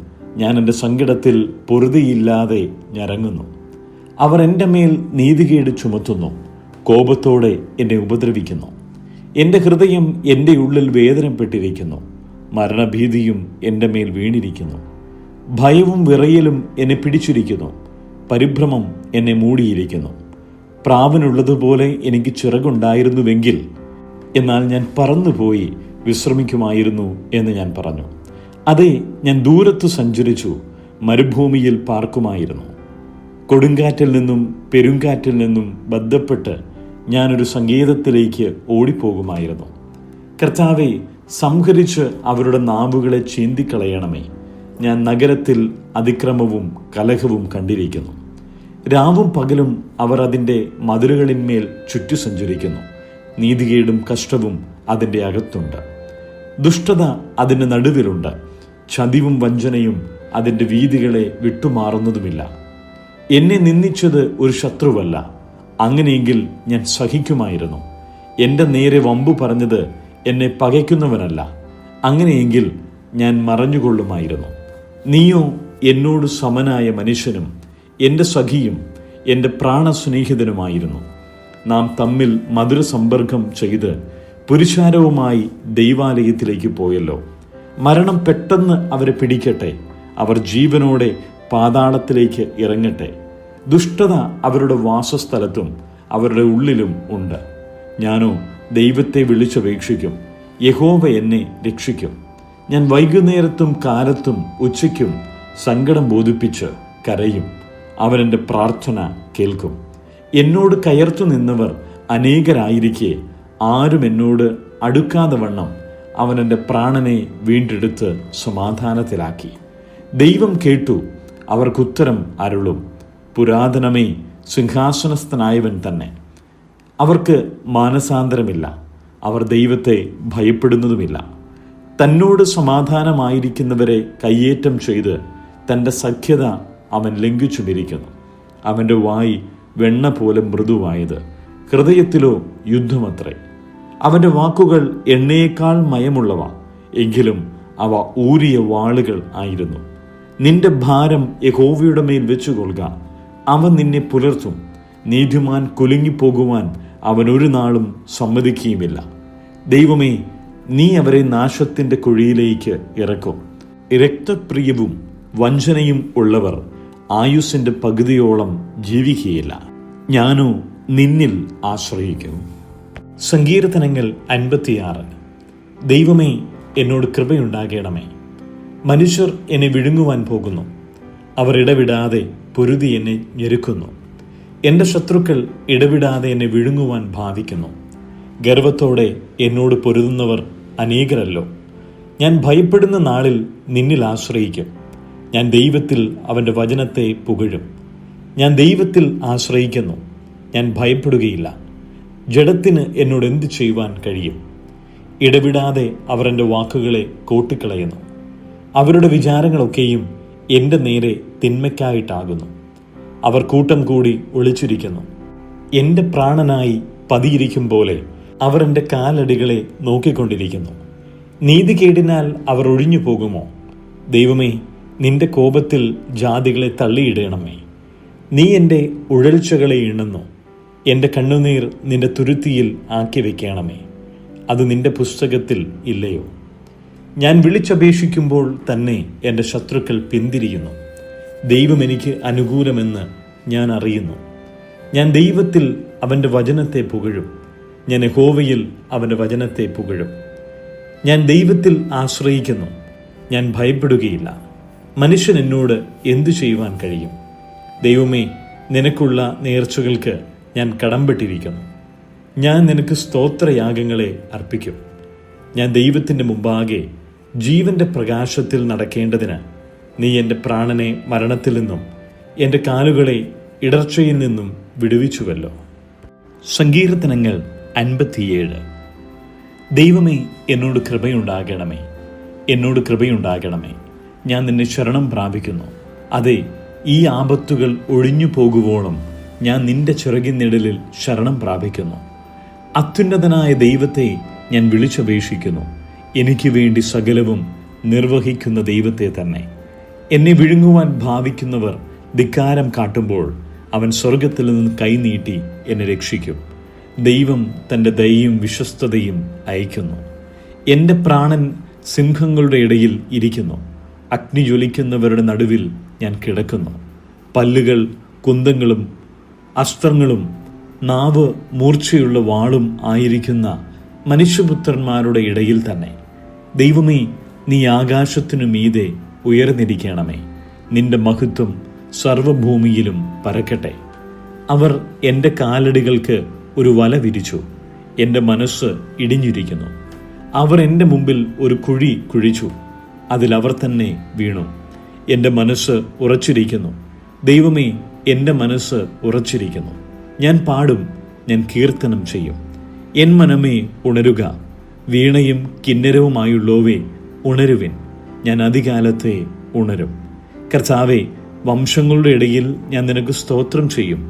ഞാൻ എൻ്റെ സങ്കടത്തിൽ പൊറുതിയില്ലാതെ ഞരങ്ങുന്നു. അവർ എൻ്റെ മേൽ നീതികേട് ചുമത്തുന്നു. കോപത്തോടെ എന്നെ ഉപദ്രവിക്കുന്നു. എൻ്റെ ഹൃദയം എൻ്റെ ഉള്ളിൽ വേദനപ്പെട്ടിരിക്കുന്നു. മരണഭീതിയും എൻ്റെ മേൽ വീണിരിക്കുന്നു. ഭയവും വിറയലും എന്നെ പിടിച്ചിരിക്കുന്നു. പരിഭ്രമം എന്നെ മൂടിയിരിക്കുന്നു. പ്രാവനുള്ളതുപോലെ എനിക്ക് ചിറകുണ്ടായിരുന്നുവെങ്കിൽ, എന്നാൽ ഞാൻ പറന്നുപോയി വിശ്രമിക്കുമായിരുന്നു എന്ന് ഞാൻ പറഞ്ഞു. അതെ, ഞാൻ ദൂരത്ത് സഞ്ചരിച്ചു, മരുഭൂമിയിൽ പാർക്കുമായിരുന്നു. കൊടുങ്കാറ്റിൽ നിന്നും പെരുങ്കാറ്റിൽ നിന്നും ബന്ധപ്പെട്ട് ഞാനൊരു സങ്കേതത്തിലേക്ക് ഓടിപ്പോകുമായിരുന്നു. കർത്താവെ, സംഹരിച്ച് അവരുടെ നാവുകളെ ചീന്തിക്കളയണമേ. ഞാൻ നഗരത്തിൽ അതിക്രമവും കലഹവും കണ്ടിരിക്കുന്നു. രാവും പകലും അവർ അതിൻ്റെ മതിലുകളിന്മേൽ ചുറ്റി സഞ്ചരിക്കുന്നു. നീതികേടും കഷ്ടവും അതിൻ്റെ അകത്തുണ്ട്. ദുഷ്ടത അതിൻ്റെ നടുവിലുണ്ട്. ചതിവും വഞ്ചനയും അതിൻ്റെ വീഥികളെ വിട്ടുമാറുന്നതുമില്ല. എന്നെ നിന്ദിച്ചത് ഒരു ശത്രുവല്ല, അങ്ങനെയെങ്കിൽ ഞാൻ സഹിക്കുമായിരുന്നു. എൻ്റെ നേരെ വമ്പു പറഞ്ഞത് എന്നെ പകയ്ക്കുന്നവനല്ല, അങ്ങനെയെങ്കിൽ ഞാൻ മറഞ്ഞുകൊള്ളുമായിരുന്നു. നീയോ എന്നോട് സമനായ മനുഷ്യനും എൻ്റെ സഖിയും എൻ്റെ പ്രാണസ്നേഹിതനുമായിരുന്നു. നാം തമ്മിൽ മധുര സമ്പർക്കം ചെയ്ത് പുരുഷാരവുമായി ദൈവാലയത്തിലേക്ക് പോയല്ലോ. മരണം പെട്ടെന്ന് അവരെ പിടിക്കട്ടെ. അവർ ജീവനോടെ പാതാളത്തിലേക്ക് ഇറങ്ങട്ടെ. ദുഷ്ടത അവരുടെ വാസസ്ഥലത്തും അവരുടെ ഉള്ളിലും ഉണ്ട്. ഞാനോ ദൈവത്തെ വിളിച്ചപേക്ഷിക്കും. യഹോവ എന്നെ രക്ഷിക്കും. ഞാൻ വൈകുന്നേരത്തും കാലത്തും ഉച്ചയ്ക്കും സങ്കടം ബോധിപ്പിച്ച് കരയും. അവൻ എൻ്റെ പ്രാർത്ഥന കേൾക്കും. എന്നോട് കയർത്തു നിന്നവർ അനേകരായിരിക്കെ ആരും എന്നോട് അടുക്കാതെ വണ്ണം അവൻ എൻ്റെ പ്രാണനെ വീണ്ടെടുത്ത് സമാധാനത്തിലാക്കി. ദൈവം കേട്ടു, അവർക്കുത്തരം അരുളും. പുരാതനമേ, സിംഹാസനസ്ഥനായവൻ തന്നെ. അവർക്ക് മാനസാന്തരമില്ല, അവർ ദൈവത്തെ ഭയപ്പെടുന്നതുമില്ല. തന്നോട് സമാധാനമായിരിക്കുന്നവരെ കയ്യേറ്റം ചെയ്ത് തൻ്റെ സഖ്യത അവൻ ലംഘിച്ചുമിരിക്കുന്നു. അവൻ്റെ വായ് വെണ്ണ പോലെ മൃദുവായത്, ഹൃദയത്തിലോ യുദ്ധമത്രേ. അവൻ്റെ വാക്കുകൾ എണ്ണയേക്കാൾ മയമുള്ളവ, എങ്കിലും അവ ഊരിയ വാളുകൾ ആയിരുന്നു. നിന്റെ ഭാരം യഹോവയുടെ മേൽ വെച്ചുകൊള്ളുക, അവൻ നിന്നെ പുലർത്തും. നീതിമാൻ കുലുങ്ങിപ്പോകുവാൻ അവൻ ഒരു നാളും സമ്മതിക്കുകയുമില്ല. ദൈവമേ, നീ അവരെ നാശത്തിൻ്റെ കുഴിയിലേക്ക് ഇറക്കും. രക്തപ്രിയവും വഞ്ചനയും ഉള്ളവർ ആയുസ്സിൻ്റെ പകുതിയോളം ജീവിക്കുകയില്ല. ഞാനോ നിന്നിൽ ആശ്രയിക്കും. സങ്കീർത്തനങ്ങൾ 56. ദൈവമേ, എന്നോട് കൃപയുണ്ടാകണമേ. മനുഷ്യർ എന്നെ വിഴുങ്ങുവാൻ പോകുന്നു, അവർ ഇടവിടാതെ പൊരുതി എന്നെ ഞെരുക്കുന്നു. എൻ്റെ ശത്രുക്കൾ ഇടവിടാതെ എന്നെ വിഴുങ്ങുവാൻ ഭാവിക്കുന്നു. ഗർവത്തോടെ എന്നോട് പൊരുതുന്നവർ അനേകരല്ലോ. ഞാൻ ഭയപ്പെടുന്ന നാളിൽ നിന്നിൽ ആശ്രയിക്കും. ഞാൻ ദൈവത്തിൽ അവൻ്റെ വചനത്തെ പുകഴും. ഞാൻ ദൈവത്തിൽ ആശ്രയിക്കുന്നു, ഞാൻ ഭയപ്പെടുകയില്ല. ജഡത്തിന് എന്നോട് എന്ത് ചെയ്യുവാൻ കഴിയും? ഇടവിടാതെ അവർ എൻ്റെ വാക്കുകളെ കോട്ടിക്കളയുന്നു. അവരുടെ വിചാരങ്ങളൊക്കെയും എൻ്റെ നേരെ തിന്മയ്ക്കായിട്ടാകുന്നു. അവർ കൂട്ടം കൂടി ഒളിച്ചിരിക്കുന്നു. എൻ്റെ പ്രാണനായി പതിയിരിക്കും പോലെ അവർ എൻ്റെ കാലടികളെ നോക്കിക്കൊണ്ടിരിക്കുന്നു. നീതികേടിനാൽ അവർ ഒഴിഞ്ഞു പോകുമോ? ദൈവമേ, നിന്റെ കോപത്തിൽ ജാതികളെ തള്ളിയിടണമേ. നീ എൻ്റെ ഉഴൽച്ചകളെ എണ്ണുന്നു. എൻ്റെ കണ്ണുനീർ നിന്റെ തുരുത്തിയിൽ ആക്കി വയ്ക്കണമേ. അത് നിന്റെ പുസ്തകത്തിൽ ഇല്ലയോ? ഞാൻ വിളിച്ചപേക്ഷിക്കുമ്പോൾ തന്നെ എൻ്റെ ശത്രുക്കൾ പിന്തിരിയുന്നു. ദൈവം എനിക്ക് അനുകൂലമെന്ന് ഞാൻ അറിയുന്നു. ഞാൻ ദൈവത്തിൽ അവൻ്റെ വചനത്തെ പുകഴും. ഞാൻ യഹോവയിൽ അവൻ്റെ വചനത്തെ പുകഴും. ഞാൻ ദൈവത്തിൽ ആശ്രയിക്കുന്നു, ഞാൻ ഭയപ്പെടുകയില്ല. മനുഷ്യൻ എന്നോട് എന്തു ചെയ്യുവാൻ കഴിയും? ദൈവമേ, നിനക്കുള്ള നേർച്ചകൾക്ക് ഞാൻ കടംപെട്ടിരിക്കുന്നു. ഞാൻ നിനക്ക് സ്തോത്രയാഗങ്ങളെ അർപ്പിക്കും. ഞാൻ ദൈവത്തിൻ്റെ മുമ്പാകെ ജീവന്റെ പ്രകാശത്തിൽ നടക്കേണ്ടതിന് നീ എൻ്റെ പ്രാണനെ മരണത്തിൽ നിന്നും എൻ്റെ കാലുകളെ ഇടർച്ചയിൽ നിന്നും വിടുവിച്ചുവല്ലോ. സങ്കീർത്തനങ്ങൾ 57. ദൈവമേ, എന്നോട് കൃപയുണ്ടാകണമേ, എന്നോട് കൃപയുണ്ടാകണമേ. ഞാൻ നിന്നെ ശരണം പ്രാപിക്കുന്നു. അതെ, ഈ ആപത്തുകൾ ഒഴിഞ്ഞു പോകുവോളം ഞാൻ നിന്റെ ചിറകിൻ നിഴലിൽ ശരണം പ്രാപിക്കുന്നു. അത്യുന്നതനായ ദൈവത്തെ ഞാൻ വിളിച്ചപേക്ഷിക്കുന്നു. എനിക്ക് വേണ്ടി സകലവും നിർവഹിക്കുന്ന ദൈവത്തെ തന്നെ. എന്നെ വിഴുങ്ങുവാൻ ഭാവിക്കുന്നവർ ധിക്കാരം കാട്ടുമ്പോൾ അവൻ സ്വർഗത്തിൽ നിന്ന് കൈനീട്ടി എന്നെ രക്ഷിക്കും. ദൈവം തൻ്റെ ദയയും വിശ്വസ്തതയും അയക്കുന്നു. എൻ്റെ പ്രാണൻ സിംഹങ്ങളുടെ ഇടയിൽ ഇരിക്കുന്നു. അഗ്നി ജ്വലിക്കുന്നവരുടെ നടുവിൽ ഞാൻ കിടക്കുന്നു. പല്ലുകൾ കുന്തങ്ങളും അസ്ത്രങ്ങളും നാവ് മൂർച്ചയുള്ള വാളും ആയിരിക്കുന്ന മനുഷ്യപുത്രന്മാരുടെ ഇടയിൽ തന്നെ. ദൈവമേ, നീ ആകാശത്തിനു മീതെ ഉയർന്നിരിക്കണമേ. നിന്റെ മഹത്വം സർവഭൂമിയിലും പരക്കട്ടെ. അവർ എൻ്റെ കാലടികൾക്ക് ഒരു വല വിരിച്ചു. എൻ്റെ മനസ്സ് ഇടിഞ്ഞിരിക്കുന്നു. അവർ എൻ്റെ മുമ്പിൽ ഒരു കുഴി കുഴിച്ചു, അതിലവർ തന്നെ വീണു. എൻ്റെ മനസ്സ് ഉറച്ചിരിക്കുന്നു. ദൈവമേ, എൻ്റെ മനസ്സ് ഉറച്ചിരിക്കുന്നു. ഞാൻ പാടും, ഞാൻ കീർത്തനം ചെയ്യും. എൻ മനമേ ഉണരുക, വീണയും കിന്നരവുമായുള്ളോവേ ഉണരുവിൻ. ഞാൻ അതികാലത്തെ ഉണരും. കർത്താവേ, വംശങ്ങളുടെ ഇടയിൽ ഞാൻ നിനക്ക് സ്തോത്രം ചെയ്യും.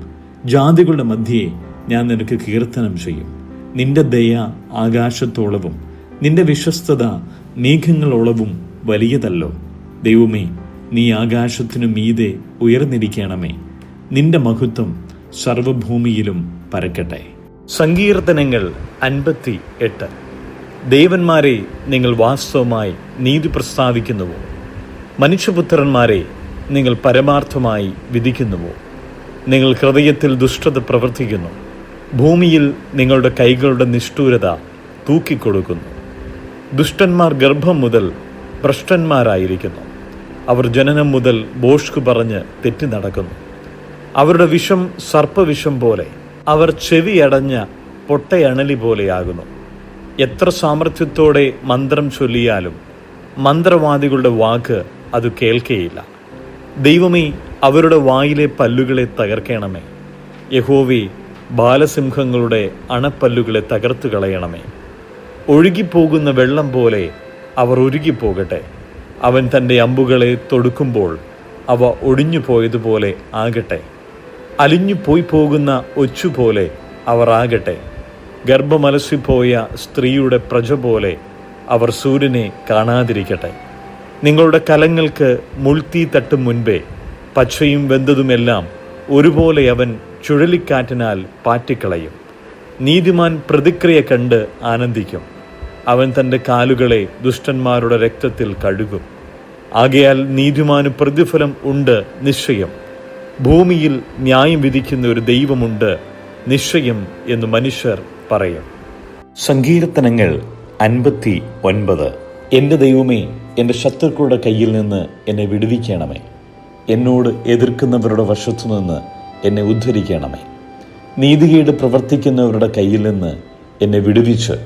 ജാതികളുടെ മധ്യേ ഞാൻ നിനക്ക് കീർത്തനം ചെയ്യും. നിന്റെ ദയ ആകാശത്തോളവും നിന്റെ വിശ്വസ്തത മേഘങ്ങളോളവും വലിയതല്ലോ. ദൈവമേ, നീ ആകാശത്തിനു മീതെ ഉയർന്നിരിക്കണമേ. നിന്റെ മഹത്വം സർവഭൂമിയിലും പരക്കട്ടെ. സങ്കീർത്തനങ്ങൾ 58. ദേവന്മാരെ, നിങ്ങൾ വാസ്തവമായി നീതി പ്രസ്താവിക്കുന്നുവോ? മനുഷ്യപുത്രന്മാരെ, നിങ്ങൾ പരമാർത്ഥമായി വിധിക്കുന്നുവോ? നിങ്ങൾ ഹൃദയത്തിൽ ദുഷ്ടത പ്രവർത്തിക്കുന്നു. ഭൂമിയിൽ നിങ്ങളുടെ കൈകളുടെ നിഷ്ഠൂരത തൂക്കിക്കൊടുക്കുന്നു. ദുഷ്ടന്മാർ ഗർഭം മുതൽ ഭ്രഷ്ടന്മാരായിരിക്കുന്നു. അവർ ജനനം മുതൽ ഭോഷ്ക് പറഞ്ഞ് തെറ്റി നടക്കുന്നു. അവരുടെ വിഷം സർപ്പവിഷം പോലെ, അവർ ചെവിയടഞ്ഞ പൊട്ടയണലി പോലെയാകുന്നു. എത്ര സാമർഥ്യത്തോടെ മന്ത്രം ചൊല്ലിയാലും മന്ത്രവാദികളുടെ വാക്ക് അത് കേൾക്കുകയില്ല. ദൈവമേ, അവരുടെ വായിലെ പല്ലുകളെ തകർക്കണമേ. യഹോവേ, ബാലസിംഹങ്ങളുടെ അണപ്പല്ലുകളെ തകർത്തു കളയണമേ. ഒഴുകിപ്പോകുന്ന വെള്ളം പോലെ അവർ ഒഴുകിപ്പോകട്ടെ. അവൻ തൻ്റെ അമ്പുകളെ തൊടുക്കുമ്പോൾ അവ ഒടിഞ്ഞു പോയതുപോലെ ആകട്ടെ. അലിഞ്ഞു പോയി പോകുന്ന ഒച്ചുപോലെ അവർ ആകട്ടെ. ഗർഭമലസിപ്പോയ സ്ത്രീയുടെ പ്രജ പോലെ അവർ സൂര്യനെ കാണാതിരിക്കട്ടെ. നിങ്ങളുടെ കലങ്ങൾക്ക് മുൾത്തീ തട്ടും മുൻപേ പച്ചയും വെന്തതുമെല്ലാം ഒരുപോലെ അവൻ ചുഴലിക്കാറ്റിനാൽ പാറ്റിക്കളയും. നീതിമാൻ പ്രതിക്രിയ കണ്ട് ആനന്ദിക്കും. അവൻ തൻ്റെ കാലുകളെ ദുഷ്ടന്മാരുടെ രക്തത്തിൽ കഴുകും. ആകയാൽ നീതിമാന് പ്രതിഫലം ഉണ്ട് നിശ്ചയം. ഭൂമിയിൽ ന്യായം വിധിക്കുന്ന ഒരു ദൈവമുണ്ട് നിശ്ചയം എന്ന് മനുഷ്യർ പറയും. സങ്കീർത്തനങ്ങൾ 59. എൻ്റെ ദൈവമേ, എൻ്റെ ശത്രുക്കളുടെ കയ്യിൽ നിന്ന് എന്നെ വിടുവിക്കണമേ. എന്നോട് എതിർക്കുന്നവരുടെ വശത്തുനിന്ന് എന്നെ ഉദ്ധരിക്കണമേ. നീതികേട് പ്രവർത്തിക്കുന്നവരുടെ കയ്യിൽ നിന്ന് എന്നെ വിടുവിച്ച്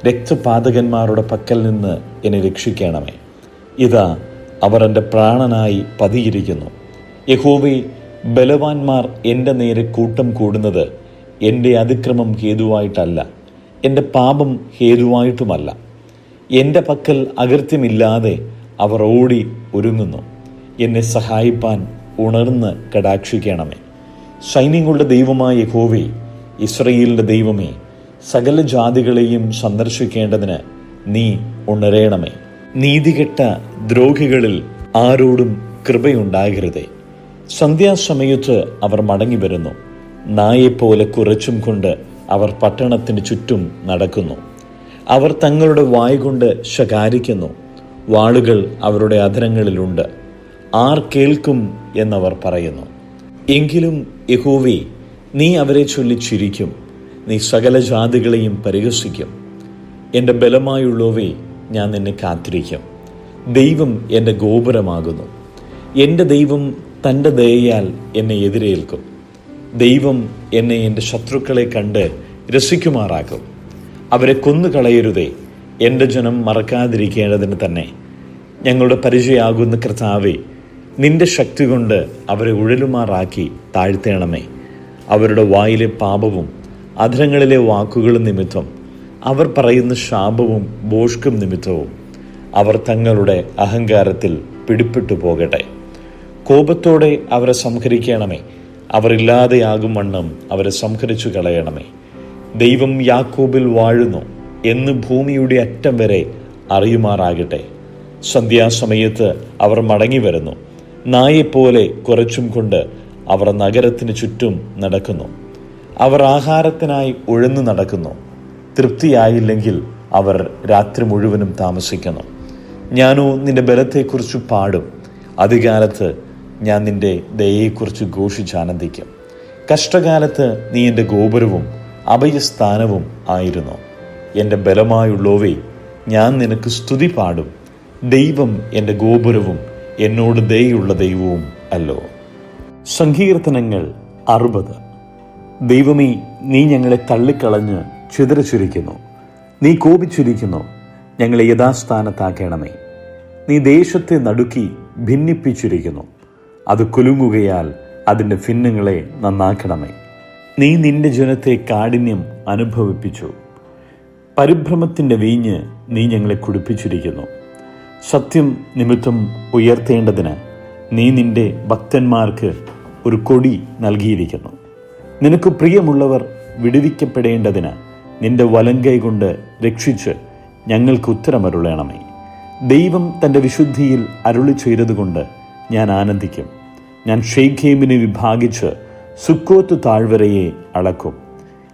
രക്തപാതകന്മാരുടെ പക്കൽ നിന്ന് എന്നെ രക്ഷിക്കണമേ. ഇതാ, അവർ എൻ്റെ പ്രാണനായി പതിയിരിക്കുന്നു. യഹോവേ, ബലവാന്മാർ എൻ്റെ നേരെ കൂട്ടം കൂടുന്നത് എൻ്റെ അതിക്രമം ഹേതുവായിട്ടല്ല, എൻ്റെ പാപം ഹേതുവായിട്ടുമല്ല. എൻ്റെ പക്കൽ അകൃത്യമില്ലാതെ അവർ ഓടി ഒരുങ്ങുന്നു. എന്നെ സഹായിപ്പാൻ ഉണർന്ന് കടാക്ഷിക്കണമേ. സൈന്യങ്ങളുടെ ദൈവമായ യഹോവേ, ഇസ്രായേലിൻ്റെ ദൈവമേ, സകല ജാതികളെയും സന്ദർശിക്കേണ്ടതിന് നീ ഉണരേണമേ. നീതികെട്ട ദ്രോഹികളിൽ ആരോടും കൃപയുണ്ടാകരുതേ. സന്ധ്യാസമയത്ത് അവർ മടങ്ങി വരുന്നു. നായെപ്പോലെ കുരച്ചും കൊണ്ട് അവർ പട്ടണത്തിന് ചുറ്റും നടക്കുന്നു. അവർ തങ്ങളുടെ വായ് കൊണ്ട് ശകാരിക്കുന്നു. വാളുകൾ അവരുടെ അധരങ്ങളിലുണ്ട്. ആർ കേൾക്കും എന്നവർ പറയുന്നു. എങ്കിലും യഹോവേ, നീ അവരെ ചൊല്ലി ചിരിക്കും. നീ സകല ജാതികളെയും പരിഹസിക്കും. എൻ്റെ ബലമായുള്ളവേ, ഞാൻ നിന്നെ കാത്തിരിക്കും. ദൈവം എൻ്റെ ഗോപുരമാകുന്നു. എൻ്റെ ദൈവം തൻ്റെ ദയയാൽ എന്നെ എതിരേൽക്കും. ദൈവം എന്നെ എൻ്റെ ശത്രുക്കളെ കണ്ട് രസിക്കുമാറാക്കും. അവരെ കൊന്നുകളയരുതേ. എൻ്റെ ജനം മറക്കാതിരിക്കേണ്ടതിന് തന്നെ. ഞങ്ങളുടെ പരിചയമാകുന്ന കർത്താവേ, നിന്റെ ശക്തി കൊണ്ട് അവരെ ഉഴലുമാറാക്കി താഴ്ത്തേണമേ. അവരുടെ വായിലെ പാപവും അധരങ്ങളിലെ വാക്കുകളും നിമിത്തം, അവർ പറയുന്ന ശാപവും ഭോഷ്കും നിമിത്തവും അവർ തങ്ങളുടെ അഹങ്കാരത്തിൽ പിടിപ്പെട്ടു പോകട്ടെ. കോപത്തോടെ അവരെ സംഹരിക്കണമേ. അവർ ഇല്ലാതെയാകും വണ്ണം അവരെ സംഹരിച്ചു കളയണമേ. ദൈവം യാക്കോബിൽ വാഴുന്നു എന്ന് ഭൂമിയുടെ അറ്റം വരെ അറിയുമാറാകട്ടെ. സന്ധ്യാസമയത്ത് അവർ മടങ്ങി വരുന്നു. നായെപ്പോലെ കുരച്ചും കൊണ്ട് അവർ നഗരത്തിന് ചുറ്റും നടക്കുന്നു. അവർ ആഹാരത്തിനായി ഉഴന്നു നടക്കുന്നു. തൃപ്തിയായില്ലെങ്കിൽ അവർ രാത്രി മുഴുവനും താമസിക്കുന്നു. ഞാനോ നിന്റെ ബലത്തെക്കുറിച്ച് പാടും. അധികാലത്ത് ഞാൻ നിന്റെ ദയയെക്കുറിച്ച് ഘോഷിച്ചാനന്ദിക്കും. കഷ്ടകാലത്ത് നീ എൻ്റെ ഗോപുരവും അഭയസ്ഥാനവും ആയിരുന്നു. എൻ്റെ ബലമായുള്ളവേ, ഞാൻ നിനക്ക് സ്തുതി പാടും. ദൈവം എൻ്റെ ഗോപുരവും എന്നോട് ദയുള്ള ദൈവവും അല്ലോ. സങ്കീർത്തനങ്ങൾ 60. ദൈവമേ, നീ ഞങ്ങളെ തള്ളിക്കളഞ്ഞ് ചിതറിച്ചിരിക്കുന്നു. നീ കോപിച്ചിരിക്കുന്നു. ഞങ്ങളെ യഥാസ്ഥാനത്താക്കണമേ. നീ ദേശത്തെ നടുക്കി ഭിന്നിപ്പിച്ചിരിക്കുന്നു. അത് കുലുങ്ങുകയാൽ അതിൻ്റെ ഭിന്നങ്ങളെ നന്നാക്കണമേ. നീ നിന്റെ ജനത്തെ കാഠിന്യം അനുഭവിപ്പിച്ചു. പരിഭ്രമത്തിൻ്റെ വീഞ്ഞ് നീ ഞങ്ങളെ കുടിപ്പിച്ചിരിക്കുന്നു. സത്യം നിമിത്തം ഉയർത്തേണ്ടതിന് നീ നിന്റെ ഭക്തന്മാർക്ക് ഒരു കൊടി നൽകിയിരിക്കുന്നു. നിനക്ക് പ്രിയമുള്ളവർ വിടുവിക്കപ്പെടേണ്ടതിന് നിന്റെ വലങ്കൈ കൊണ്ട് രക്ഷിച്ച് ഞങ്ങൾക്ക് ഉത്തരമരുളണമേ. ദൈവം തൻ്റെ വിശുദ്ധിയിൽ അരുളി ചെയ്തതുകൊണ്ട് ഞാൻ ആനന്ദിക്കും. ഞാൻ ഷെയ്ഖേമിനെ വിഭാഗിച്ച് സുക്കോത്ത് താഴ്വരയെ അളക്കും.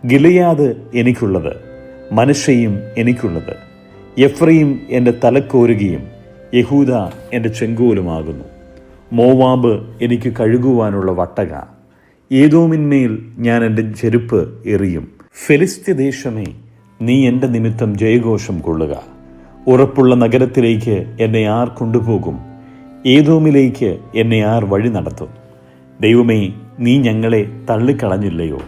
ഗിലെയാദ് എനിക്കുള്ളത്, മനശ്ശയും എനിക്കുള്ളത്. എഫ്രയീം എൻ്റെ തലക്കോരുകയും യഹൂദ എൻ്റെ ചെങ്കോലുമാകുന്നു. മോവാബ് എനിക്ക് കഴുകുവാനുള്ള വട്ടക. ഏദോമിന്മേൽ ഞാൻ എൻ്റെ ചെരുപ്പ് എറിയും. ഫെലിസ്ത്യദേശമേ, നീ എൻ്റെ നിമിത്തം ജയഘോഷം കൊള്ളുക. ഉറപ്പുള്ള നഗരത്തിലേക്ക് എന്നെ ആർ കൊണ്ടുപോകും? ഏദോമിലേക്ക് എന്നെ ആർ വഴി നടത്തും? ദൈവമേ, നീ ഞങ്ങളെ തള്ളിക്കളഞ്ഞില്ലയോ?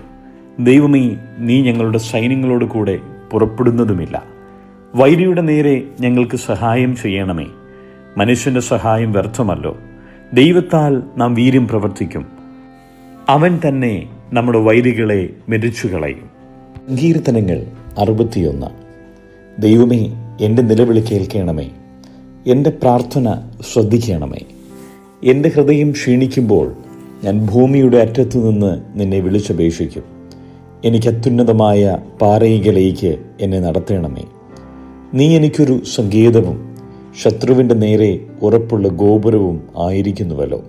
ദൈവമേ, നീ ഞങ്ങളുടെ സൈന്യങ്ങളോട് കൂടെ പുറപ്പെടുന്നതുമില്ല. വൈരിയുടെ നേരെ ഞങ്ങൾക്ക് സഹായം ചെയ്യണമേ. മനുഷ്യന്റെ സഹായം വ്യർത്ഥമല്ലോ. ദൈവത്താൽ നാം വീര്യം പ്രവർത്തിക്കും. അവൻ തന്നെ നമ്മുടെ വൈരികളെ മെതിച്ചു കളയും. സങ്കീർത്തനങ്ങൾ 61. ദൈവമേ, എൻ്റെ നിലവിളി കേൾക്കണമേ. എൻ്റെ പ്രാർത്ഥന ശ്രദ്ധിക്കണമേ. എൻ്റെ ഹൃദയം ക്ഷീണിക്കുമ്പോൾ ഞാൻ ഭൂമിയുടെ അറ്റത്തു നിന്ന് നിന്നെ വിളിച്ചപേക്ഷിക്കും. എനിക്ക് അത്യുന്നതമായ പാറയിലേക്ക് എന്നെ നടത്തണമേ. നീ എനിക്കൊരു സങ്കേതവും ശത്രുവിൻ്റെ നേരെ ഉറപ്പുള്ള ഗോപുരവും ആയിരിക്കുന്നുവല്ലോ.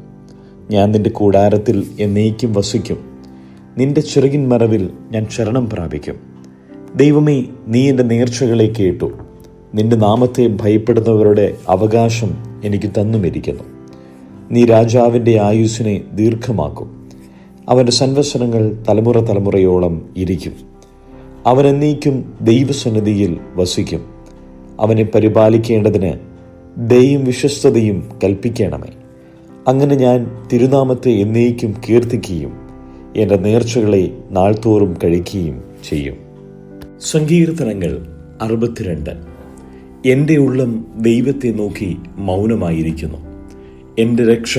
ഞാൻ നിന്റെ കൂടാരത്തിൽ എന്നേക്കും വസിക്കും. നിന്റെ ചിറകിൻ മറവിൽ ഞാൻ ശരണം പ്രാപിക്കും. ദൈവമേ, നീ എൻ്റെ നേർച്ചകളെ കേട്ടു. നിന്റെ നാമത്തെ ഭയപ്പെടുന്നവരുടെ അവകാശം എനിക്ക് തന്നുമിരിക്കുന്നു. നീ രാജാവിൻ്റെ ആയുസ്സിനെ ദീർഘമാക്കും. അവൻ്റെ സംവത്സരങ്ങൾ തലമുറ തലമുറയോളം ഇരിക്കും. അവൻ എന്നേക്കും ദൈവസന്നിധിയിൽ വസിക്കും. അവനെ പരിപാലിക്കേണ്ടതിന് ദയയും വിശ്വസ്തതയും കൽപ്പിക്കണമേ. അങ്ങനെ ഞാൻ തിരുനാമത്തെ എന്നേക്കും കീർത്തിക്കുകയും എൻ്റെ നേർച്ചകളെ നാൾതോറും കഴിക്കുകയും ചെയ്യും. സങ്കീർത്തനങ്ങൾ 62. എൻ്റെ ഉള്ളം ദൈവത്തെ നോക്കി മൗനമായിരിക്കുന്നു. എൻ്റെ രക്ഷ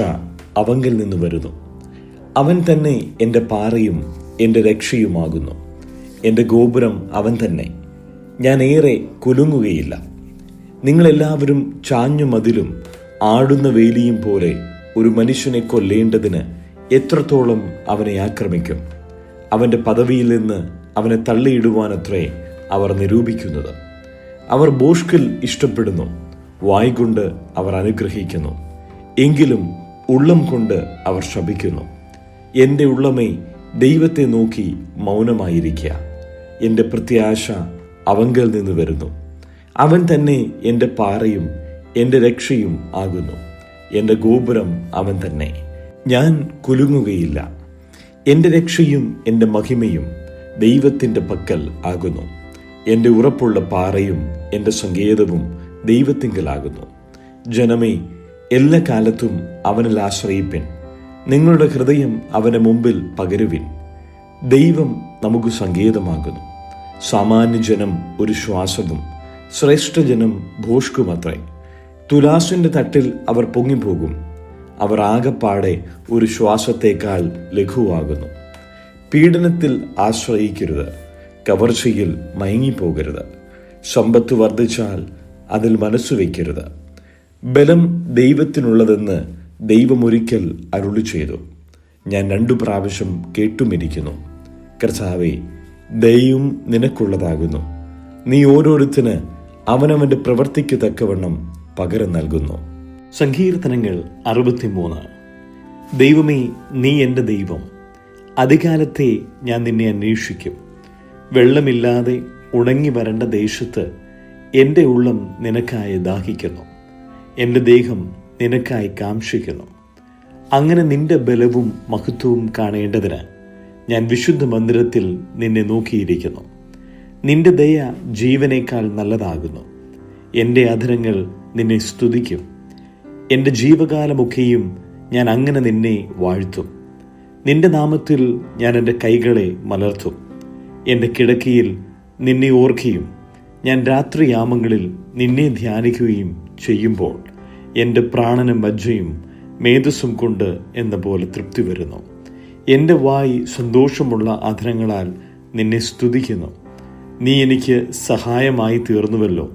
അവങ്കൽ നിന്ന് വരുന്നു. അവൻ തന്നെ എൻ്റെ പാറയും എൻ്റെ രക്ഷയുമാകുന്നു. എൻ്റെ ഗോപുരം അവൻ തന്നെ. ഞാൻ ഏറെ കുലുങ്ങുകയില്ല. നിങ്ങളെല്ലാവരും ചാഞ്ഞു മതിലും ആടുന്ന വേലിയും പോലെ ഒരു മനുഷ്യനെ കൊല്ലേണ്ടതിന് എത്രത്തോളം അവനെ ആക്രമിക്കും. അവൻ്റെ പദവിയിൽ നിന്ന് അവനെ തള്ളിയിടുവാനത്രേ അവർ നിരൂപിക്കുന്നത്. അവർ ഭോഷ്കിൽ ഇഷ്ടപ്പെടുന്നു, വായ്കൊണ്ട് അവർ അനുഗ്രഹിക്കുന്നു, എങ്കിലും ഉള്ളം കൊണ്ട് അവർ ശപിക്കുന്നു. എൻ്റെ ഉള്ളമേ, ദൈവത്തെ നോക്കി മൗനമായിരിക്കുക. എൻ്റെ പ്രത്യാശ അവങ്കൽ നിന്ന് വരുന്നു. അവൻ തന്നെ എൻ്റെ പാറയും എൻ്റെ രക്ഷയും ആകുന്നു. എൻ്റെ ഗോപുരം അവൻ തന്നെ. ഞാൻ കുലുങ്ങുകയില്ല. എൻ്റെ രക്ഷയും എൻ്റെ മഹിമയും ദൈവത്തിൻ്റെ പക്കൽ ആകുന്നു. എൻ്റെ ഉറപ്പുള്ള പാറയും എൻ്റെ സങ്കേതവും ദൈവത്തിങ്കലാകുന്നു. ജനമേ, എല്ലാ കാലത്തും അവനിൽ ആശ്രയിപ്പിൻ. നിങ്ങളുടെ ഹൃദയം അവൻ്റെ മുമ്പിൽ പകരുവിൻ. ദൈവം നമുക്ക് സങ്കേതമാകുന്നു. സാമാന്യജനം ഒരു ശ്വാസവും ശ്രേഷ്ഠജനം ഭോഷ്കുമത്രേ. തുലാസിന്റെ തട്ടിൽ അവർ പൊങ്ങിപ്പോകും. അവർ ആകപ്പാടെ ഒരു ശ്വാസത്തേക്കാൾ ലഘുവാകുന്നു. പീഡനത്തിൽ ആശ്രയിക്കരുത്. കവർച്ചയിൽ മയങ്ങിപ്പോകരുത്. സമ്പത്ത് വർദ്ധിച്ചാൽ അതിൽ മനസ്സു വയ്ക്കരുത്. ബലം ദൈവത്തിനുള്ളതെന്ന് ദൈവമൊരിക്കൽ അരുളി ചെയ്തു. ഞാൻ 2 പ്രാവശ്യം കേട്ടുമിരിക്കുന്നു. കർത്താവേ, ദയയും നിനക്കുള്ളതാകുന്നു. നീ ഓരോരുത്തന് അവനവന്റെ പ്രവൃത്തിക്ക് തക്കവണ്ണം പകരം നൽകുന്നു. സങ്കീർത്തനങ്ങൾ 63. ദൈവമേ, നീ എൻ്റെ ദൈവം. അതികാലത്തെ ഞാൻ നിന്നെ അന്വേഷിക്കും. വെള്ളമില്ലാതെ ഉണങ്ങി വരേണ്ട ദേശത്ത് എൻ്റെ ഉള്ളം നിനക്കായി ദാഹിക്കുന്നു. എൻ്റെ ദേഹം നിനക്കായി കാംക്ഷിക്കുന്നു. അങ്ങനെ നിന്റെ ബലവും മഹത്വവും കാണേണ്ടതിന് ഞാൻ വിശുദ്ധ മന്ദിരത്തിൽ നിന്നെ നോക്കിയിരിക്കുന്നു. നിന്റെ ദയ ജീവനേക്കാൾ നല്ലതാകുന്നു. എൻ്റെ അധരങ്ങൾ നിന്നെ സ്തുതിക്കും. എൻ്റെ ജീവകാലമൊക്കെയും ഞാൻ അങ്ങനെ നിന്നെ വാഴ്ത്തും. നിന്റെ നാമത്തിൽ ഞാൻ എൻ്റെ കൈകളെ മലർത്തും. എൻ്റെ കിടക്കയിൽ നിന്നെ ഓർക്കുകയും ഞാൻ രാത്രിയാമങ്ങളിൽ നിന്നെ ധ്യാനിക്കുകയും ചെയ്യുമ്പോൾ എൻ്റെ പ്രാണനും മജ്ജയും മേധസ്സും കൊണ്ട് എന്ന പോലെ തൃപ്തി വരുന്നു. എൻ്റെ വായ് സന്തോഷമുള്ള അധരങ്ങളാൽ നിന്നെ സ്തുതിക്കുന്നു. നീ എനിക്ക് സഹായമായി തീർന്നുവല്ലോ.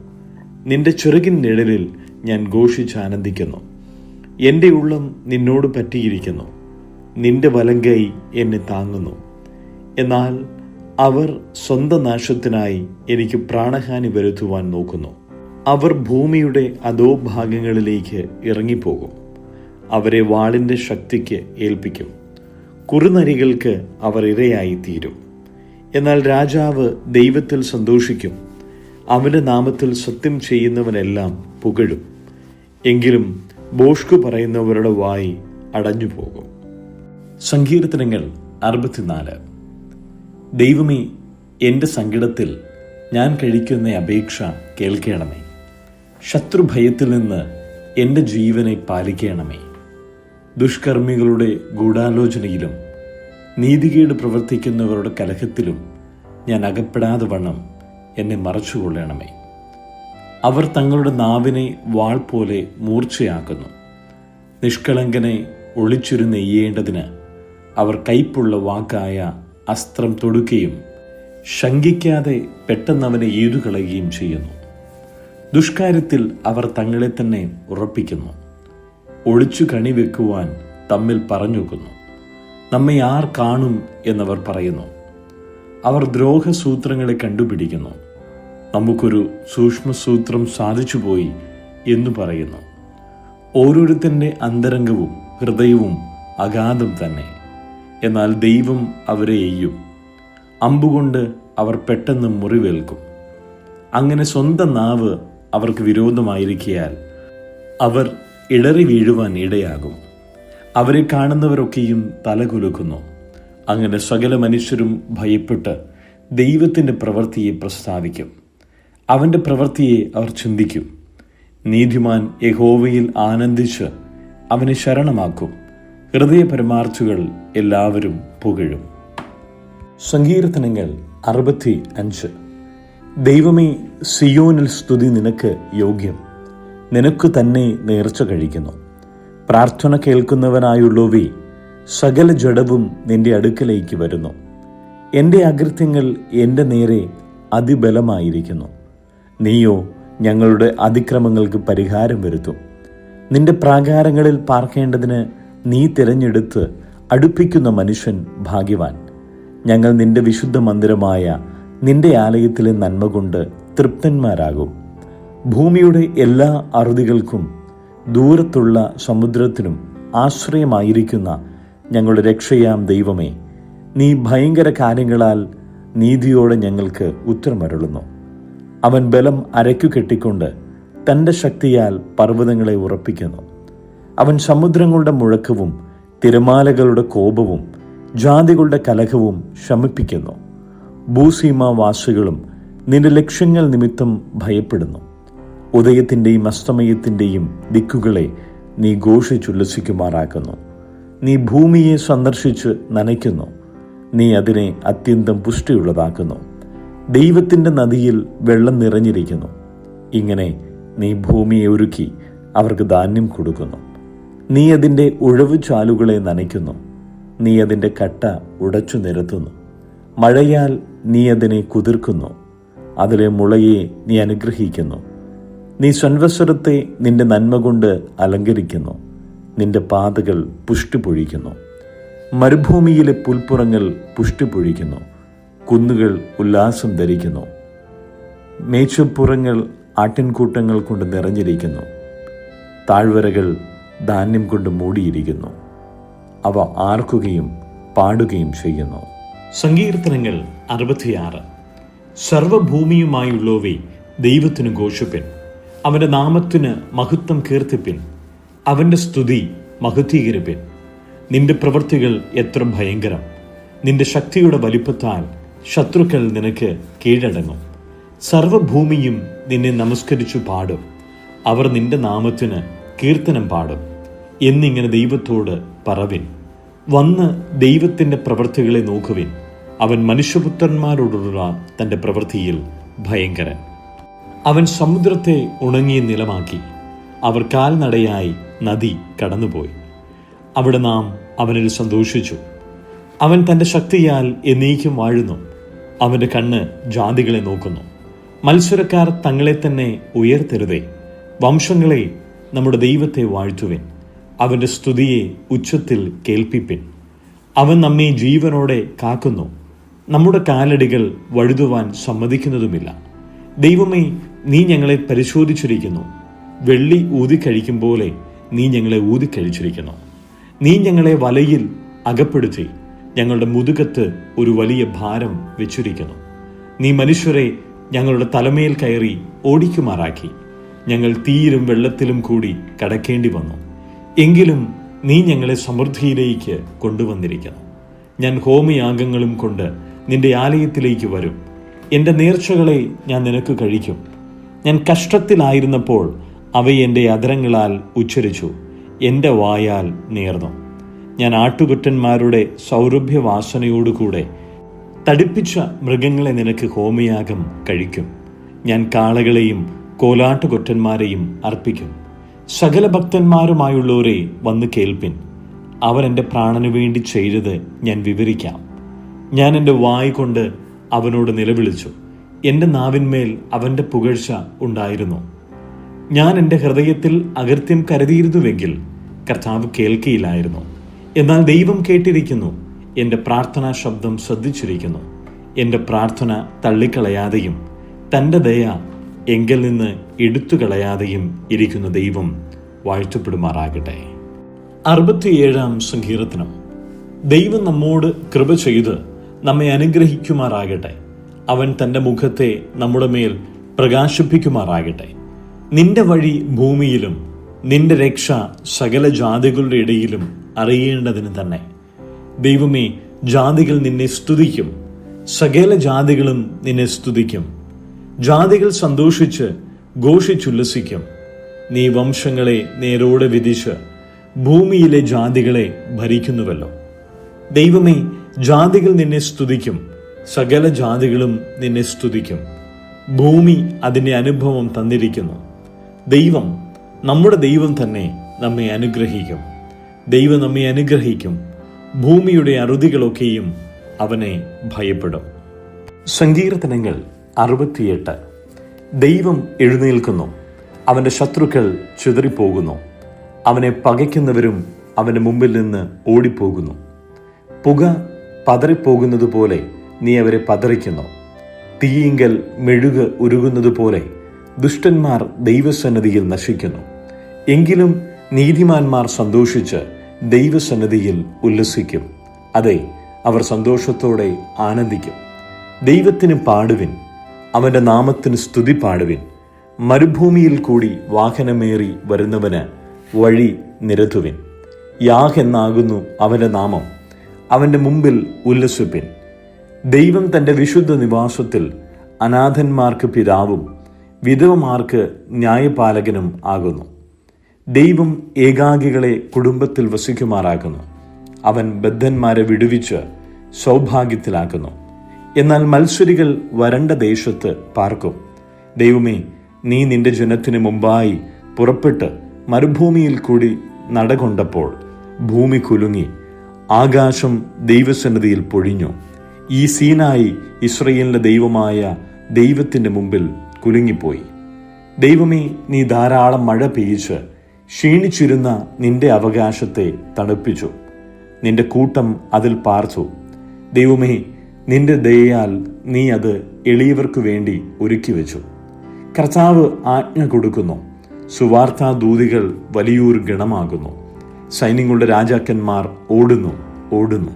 നിന്റെ ചിറകിൻ നിഴലിൽ ഞാൻ ഘോഷിച്ചാനന്ദിക്കുന്നു. എൻ്റെ ഉള്ളം നിന്നോട് പറ്റിയിരിക്കുന്നു. നിന്റെ വലങ്കൈ എന്നെ താങ്ങുന്നു. എന്നാൽ അവർ സ്വന്തം നാശത്തിനായി എനിക്ക് പ്രാണഹാനി വരുത്തുവാൻ നോക്കുന്നു. അവർ ഭൂമിയുടെ അധോഭാഗങ്ങളിലേക്ക് ഇറങ്ങിപ്പോകും. അവരെ വാളിൻ്റെ ശക്തിക്ക് ഏൽപ്പിക്കും. കുറുനരികൾക്ക് അവർ ഇരയായി തീരും. എന്നാൽ രാജാവ് ദൈവത്തിൽ സന്തോഷിക്കും. അവൻ്റെ നാമത്തിൽ സത്യം ചെയ്യുന്നവനെല്ലാം പുകഴും. എങ്കിലും ഭോഷ്കു പറയുന്നവരുടെ വായി അടഞ്ഞുപോകും. സങ്കീർത്തനങ്ങൾ 64. ദൈവമേ, എൻ്റെ സങ്കടത്തിൽ ഞാൻ കഴിക്കുന്ന അപേക്ഷ കേൾക്കണമേ. ശത്രുഭയത്തിൽ നിന്ന് എൻ്റെ ജീവനെ പാലിക്കണമേ. ദുഷ്കർമ്മികളുടെ ഗൂഢാലോചനയിലും നീതികേട് പ്രവർത്തിക്കുന്നവരുടെ കലഹത്തിലും ഞാൻ അകപ്പെടാതെ വണ്ണം എന്നെ മറച്ചുകൊള്ളണമേ. അവർ തങ്ങളുടെ നാവിനെ വാൾ പോലെ മൂർച്ചയാക്കുന്നു. നിഷ്കളങ്കനെ ഒളിച്ചിരു നെയ്യേണ്ടതിന് അവർ കയ്പുള്ള വാക്കായ അസ്ത്രം തൊടുക്കുകയും ശങ്കിക്കാതെ പെട്ടെന്നവനെ ഈടുകളയുകയും ചെയ്യുന്നു. ദുഷ്കാര്യത്തിൽ അവർ തങ്ങളെ തന്നെ ഉറപ്പിക്കുന്നു. ഒളിച്ചു കണിവെക്കുവാൻ തമ്മിൽ പറഞ്ഞുവെക്കുന്നു. നമ്മെ ആർ കാണും എന്നവർ പറയുന്നു. അവർ ദ്രോഹസൂത്രങ്ങളെ കണ്ടുപിടിക്കുന്നു. നമുക്കൊരു സൂക്ഷ്മസൂത്രം സാധിച്ചുപോയി എന്നു പറയുന്നു. ഓരോരുത്തൻ്റെ അന്തരംഗവും ഹൃദയവും അഗാധം തന്നെ. എന്നാൽ ദൈവം അവരെ എയ്യും. അമ്പുകൊണ്ട് അവർ പെട്ടെന്ന് മുറിവേൽക്കും. അങ്ങനെ സ്വന്തം നാവ് അവർക്ക് വിരോധമായിരിക്കയാൽ അവർ ഇടറി വീഴുവാൻ ഇടയാകും. അവരെ കാണുന്നവരൊക്കെയും തലകുലുക്കുന്നു. അങ്ങനെ സകല മനുഷ്യരും ഭയപ്പെട്ട് ദൈവത്തിൻ്റെ പ്രവൃത്തിയെ പ്രസ്താവിക്കും. അവൻ്റെ പ്രവൃത്തിയെ അവർ ചിന്തിക്കും. നീതിമാൻ യഹോവയിൽ ആനന്ദിച്ച് അവനെ ശരണമാക്കും. ഹൃദയപരമാർത്ഥികൾ എല്ലാവരും പുകഴും. സങ്കീർത്തനങ്ങൾ 65. ദൈവമേ, സിയോനിൽ സ്തുതി നിനക്ക് യോഗ്യം. നിനക്കു തന്നെ നേർച്ച കഴിക്കുന്നു. പ്രാർത്ഥന കേൾക്കുന്നവനായുള്ളവേ, സകല ജഡവും നിന്റെ അടുക്കലേക്ക് വരുന്നു. എൻ്റെ അകൃത്യങ്ങൾ എൻ്റെ നേരെ അതിബലമായിരിക്കുന്നു. നീയോ ഞങ്ങളുടെ അതിക്രമങ്ങൾക്ക് പരിഹാരം വരുത്തും. നിന്റെ പ്രാകാരങ്ങളിൽ പാർക്കേണ്ടതിന് നീ തിരഞ്ഞെടുത്ത് അടുപ്പിക്കുന്ന മനുഷ്യൻ ഭാഗ്യവാൻ. ഞങ്ങൾ നിന്റെ വിശുദ്ധ മന്ദിരമായ നിന്റെ ആലയത്തിലെ നന്മ കൊണ്ട് തൃപ്തന്മാരാകും. ഭൂമിയുടെ എല്ലാ അറുതികൾക്കും ദൂരത്തുള്ള സമുദ്രത്തിനും ആശ്രയമായിരിക്കുന്ന ഞങ്ങളുടെ രക്ഷയാം ദൈവമേ, നീ ഭയങ്കര കാര്യങ്ങളാൽ നീതിയോടെ ഞങ്ങൾക്ക് ഉത്തരമരുളുന്നു. അവൻ ബലം അരയ്ക്കു കെട്ടിക്കൊണ്ട് തൻ്റെ ശക്തിയാൽ പർവ്വതങ്ങളെ ഉറപ്പിക്കുന്നു. അവൻ സമുദ്രങ്ങളുടെ മുഴക്കവും തിരമാലകളുടെ കോപവും ജാതികളുടെ കലഹവും ശമിപ്പിക്കുന്നു. ഭൂസീമാവാസികളും നിന്റെ ലക്ഷ്യങ്ങൾ നിമിത്തം ഭയപ്പെടുന്നു. ഉദയത്തിൻ്റെയും അസ്തമയത്തിൻ്റെയും ദിക്കുകളെ നീ ഘോഷിച്ചുല്ലസിക്കുമാറാക്കുന്നു. നീ ഭൂമിയെ സന്ദർശിച്ച് നനയ്ക്കുന്നു. നീ അതിനെ അത്യന്തം പുഷ്ടിയുള്ളതാക്കുന്നു. ദൈവത്തിൻ്റെ നദിയിൽ വെള്ളം നിറഞ്ഞിരിക്കുന്നു. ഇങ്ങനെ നീ ഭൂമിയെ ഒരുക്കി അവർക്ക് ധാന്യം കൊടുക്കുന്നു. നീ അതിൻ്റെ ഉഴവു ചാലുകളെ നനയ്ക്കുന്നു. നീ അതിൻ്റെ കട്ട ഉടച്ചു നിരത്തുന്നു. മഴയാൽ നീ അതിനെ കുതിർക്കുന്നു. അതിലെ മുളയെ നീ അനുഗ്രഹിക്കുന്നു. നീ സൻവത്സരത്തെ നിന്റെ നന്മ കൊണ്ട് അലങ്കരിക്കുന്നു. നിന്റെ പാതകൾ പുഷ്ടി പൊഴിക്കുന്നു. മരുഭൂമിയിലെ പുൽപ്പുറങ്ങൾ പുഷ്ടി പൊഴിക്കുന്നു. കുന്നുകൾ ഉല്ലാസം ധരിക്കുന്നു. മേച്ചപ്പുറങ്ങൾ ആട്ടിൻകൂട്ടങ്ങൾ കൊണ്ട് നിറഞ്ഞിരിക്കുന്നു. താഴ്വരകൾ ധാന്യം കൊണ്ട് മൂടിയിരിക്കുന്നു. അവ ആർക്കുകയും പാടുകയും ചെയ്യുന്നു. സങ്കീർത്തനങ്ങൾ 66. സർവഭൂമിയുമായുള്ളവേ, ദൈവത്തിന് ഘോഷിപ്പിൻ. അവൻ്റെ നാമത്തിന് മഹത്വം കീർത്തിപ്പിൻ. അവൻ്റെ സ്തുതി മഹത്വീകരിപ്പിൻ. നിന്റെ പ്രവൃത്തികൾ എത്ര ഭയങ്കരം! നിന്റെ ശക്തിയുടെ വലിപ്പത്താൽ ശത്രുക്കൾ നിനക്ക് കീഴടങ്ങും. സർവഭൂമിയും നിന്നെ നമസ്കരിച്ചു പാടും. അവർ നിന്റെ നാമത്തിന് കീർത്തനം പാടും എന്നിങ്ങനെ ദൈവത്തോട് പറവിൻ. വന്ന് ദൈവത്തിൻ്റെ പ്രവൃത്തികളെ നോക്കുവിൻ. അവൻ മനുഷ്യപുത്രന്മാരോടുള്ള തൻ്റെ പ്രവൃത്തിയിൽ ഭയങ്കരൻ. അവൻ സമുദ്രത്തെ ഉണങ്ങിയ നിലമാക്കി. അവർ കാൽനടയായി നദി കടന്നുപോയി. അവിടെ നാം അവനിൽ സന്തോഷിച്ചു. അവൻ തൻ്റെ ശക്തിയാൽ എന്നേക്കും വാഴുന്നു. അവൻ്റെ കണ്ണ് ജാതികളെ നോക്കുന്നു. മത്സരക്കാർ തങ്ങളെ തന്നെ ഉയർത്തരുതേ. വംശങ്ങളെ നമ്മുടെ ദൈവത്തെ വാഴ്ത്തുവിൻ. അവൻ്റെ സ്തുതിയെ ഉച്ചത്തിൽ കേൾപ്പിപ്പിൻ. അവൻ നമ്മെ ജീവനോടെ കാക്കുന്നു. നമ്മുടെ കാലടികൾ വഴുതുവാൻ സമ്മതിക്കുന്നതുമില്ല. ദൈവമേ, നീ ഞങ്ങളെ പരിശോധിച്ചിരിക്കുന്നു. വെള്ളി ഊതിക്കഴിക്കും പോലെ നീ ഞങ്ങളെ ഊതിക്കഴിച്ചിരിക്കുന്നു. നീ ഞങ്ങളെ വലയിൽ അകപ്പെടുത്തി ഞങ്ങളുടെ മുതുകത്ത് ഒരു വലിയ ഭാരം വെച്ചിരിക്കുന്നു. നീ മനുഷ്യരെ ഞങ്ങളുടെ തലമേൽ കയറി ഓടിക്കുമാറാക്കി. ഞങ്ങൾ തീയിലും വെള്ളത്തിലും കൂടി കടക്കേണ്ടി വന്നു. എങ്കിലും നീ ഞങ്ങളെ സമൃദ്ധിയിലേക്ക് കൊണ്ടുവന്നിരിക്കുന്നു. ഞാൻ ഹോമയാഗങ്ങളും കൊണ്ട് നിന്റെ ആലയത്തിലേക്ക് വരും. എൻ്റെ നേർച്ചകളെ ഞാൻ നിനക്ക് കഴിക്കും. ഞാൻ കഷ്ടത്തിലായിരുന്നപ്പോൾ അവയെ എൻ്റെ അധരങ്ങളാൽ ഉച്ചരിച്ചു. എൻ്റെ വായാൽ നേർന്നു. ഞാൻ ആട്ടുകൊറ്റന്മാരുടെ സൗരഭ്യവാസനയോടുകൂടെ തടിപ്പിച്ച മൃഗങ്ങളെ നിനക്ക് ഹോമയാഗം കഴിക്കും. ഞാൻ കാളകളെയും കോലാട്ടുകൊറ്റന്മാരെയും അർപ്പിക്കും. സകല ഭക്തന്മാരുമായുള്ളവരെ വന്ന് കേൾപ്പിൻ. അവൻ എൻ്റെ പ്രാണനു വേണ്ടി ചെയ്തത് ഞാൻ വിവരിക്കാം. ഞാൻ എൻ്റെ വായ് കൊണ്ട് അവനോട് നിലവിളിച്ചു. എൻ്റെ നാവിന്മേൽ അവൻ്റെ പുകഴ്ച ഉണ്ടായിരുന്നു. ഞാൻ എൻ്റെ ഹൃദയത്തിൽ അകൃത്യം കരുതിയിരുന്നുവെങ്കിൽ കർത്താവ് കേൾക്കയില്ലായിരുന്നു. എന്നാൽ ദൈവം കേട്ടിരിക്കുന്നു, എൻ്റെ പ്രാർത്ഥനാ ശബ്ദം ശ്രദ്ധിച്ചിരിക്കുന്നു. എൻ്റെ പ്രാർത്ഥന തള്ളിക്കളയാതെയും തൻ്റെ ദയ എങ്കിൽ നിന്ന് എടുത്തു കളയാതെയും ഇരിക്കുന്ന ദൈവം വാഴ്ത്തപ്പെടുമാറാകട്ടെ. 67-ാം സങ്കീർത്തനം. ദൈവം നമ്മോട് കൃപ ചെയ്ത് നമ്മെ അനുഗ്രഹിക്കുമാറാകട്ടെ. അവൻ തൻ്റെ മുഖത്തെ നമ്മുടെ മേൽ പ്രകാശിപ്പിക്കുമാറാകട്ടെ. നിന്റെ വഴി ഭൂമിയിലും നിന്റെ രക്ഷ സകല ജാതികളുടെ ഇടയിലും അറിയേണ്ടതിന് തന്നെ. ദൈവമേ, ജാതികൾ നിന്നെ സ്തുതിക്കും, സകല ജാതികളും നിന്നെ സ്തുതിക്കും. ജാതികൾ സന്തോഷിച്ച് ഘോഷിച്ചുല്ലസിക്കും. നീ വംശങ്ങളെ നേരോടെ വിധിച്ച് ഭൂമിയിലെ ജാതികളെ ഭരിക്കുന്നുവല്ലോ. ദൈവമേ, ജാതികൾ നിന്നെ സ്തുതിക്കും, സകല ജാതികളും നിന്നെ സ്തുതിക്കും. ഭൂമി അതിൻ്റെ അനുഭവം തന്നിരിക്കുന്നു. ദൈവം, നമ്മുടെ ദൈവം തന്നെ നമ്മെ അനുഗ്രഹിക്കും. ദൈവം നമ്മെ അനുഗ്രഹിക്കും. ഭൂമിയുടെ അറുതികളൊക്കെയും അവനെ ഭയപ്പെടും. സങ്കീർത്തനങ്ങൾ 68. ദൈവം എഴുന്നേൽക്കുന്നു, അവൻ്റെ ശത്രുക്കൾ ചിതറിപ്പോകുന്നു. അവനെ പകയ്ക്കുന്നവരും അവൻ്റെ മുമ്പിൽ നിന്ന് ഓടിപ്പോകുന്നു. പുക പതറിപ്പോകുന്നത് പോലെ നീ അവരെ പതറിക്കുന്നു. തീയിങ്കൽ മെഴുക് ഉരുകുന്നത് പോലെ ദുഷ്ടന്മാർ ദൈവസന്നിധിയിൽ നശിക്കുന്നു. എങ്കിലും നീതിമാന്മാർ സന്തോഷിച്ച് ദൈവസന്നിധിയിൽ ഉല്ലസിക്കും. അതെ, അവർ സന്തോഷത്തോടെ ആനന്ദിക്കും. ദൈവത്തിന് പാടുവിൻ, അവൻ്റെ നാമത്തിന് സ്തുതി പാടുവിൻ. മരുഭൂമിയിൽ കൂടി വാഹനമേറി വരുന്നവന് വഴി നിരത്തുവിൻ. യാഹ് എന്നാകുന്നു അവൻ്റെ നാമം, അവൻ്റെ മുമ്പിൽ ഉല്ലസിപ്പിൻ. ദൈവം തൻ്റെ വിശുദ്ധ നിവാസത്തിൽ അനാഥന്മാർക്ക് പിതാവും വിധവമാർക്ക് ന്യായപാലകനും ആകുന്നു. ദൈവം ഏകാകികളെ കുടുംബത്തിൽ വസിക്കുമാറാക്കുന്നു. അവൻ ബദ്ധന്മാരെ വിടുവിച്ച് സൗഭാഗ്യത്തിലാക്കുന്നു. എന്നാൽ മത്സരികൾ വരണ്ട ദേശത്ത് പാർക്കും. ദൈവമേ, നീ നിന്റെ ജനത്തിന് മുമ്പായി പുറപ്പെട്ട് മരുഭൂമിയിൽ കൂടി നടകൊണ്ടപ്പോൾ ഭൂമി കുലുങ്ങി, ആകാശം ദൈവസന്നിധിയിൽ പൊഴിഞ്ഞു. ഈ സീനായി ഇസ്രയേലിന്റെ ദൈവമായ ദൈവത്തിന്റെ മുമ്പിൽ കുലുങ്ങിപ്പോയി. ദൈവമേ, നീ ധാരാളം മഴ പെയ്യിച്ച് ക്ഷീണിച്ചിരുന്ന നിന്റെ അവകാശത്തെ തണുപ്പിച്ചു. നിന്റെ കൂട്ടം അതിൽ പാർത്തു. ദൈവമേ, നിന്റെ ദയയാൽ നീ അത് എളിയവർക്കു വേണ്ടി ഒരുക്കി വെച്ചു. കർത്താവ് ആജ്ഞ കൊടുക്കുന്നു, സുവാർത്താ ദൂതികൾ വലിയൊരു ഗണമാകുന്നു. സൈന്യങ്ങളുടെ രാജാക്കന്മാർ ഓടുന്നു ഓടുന്നു.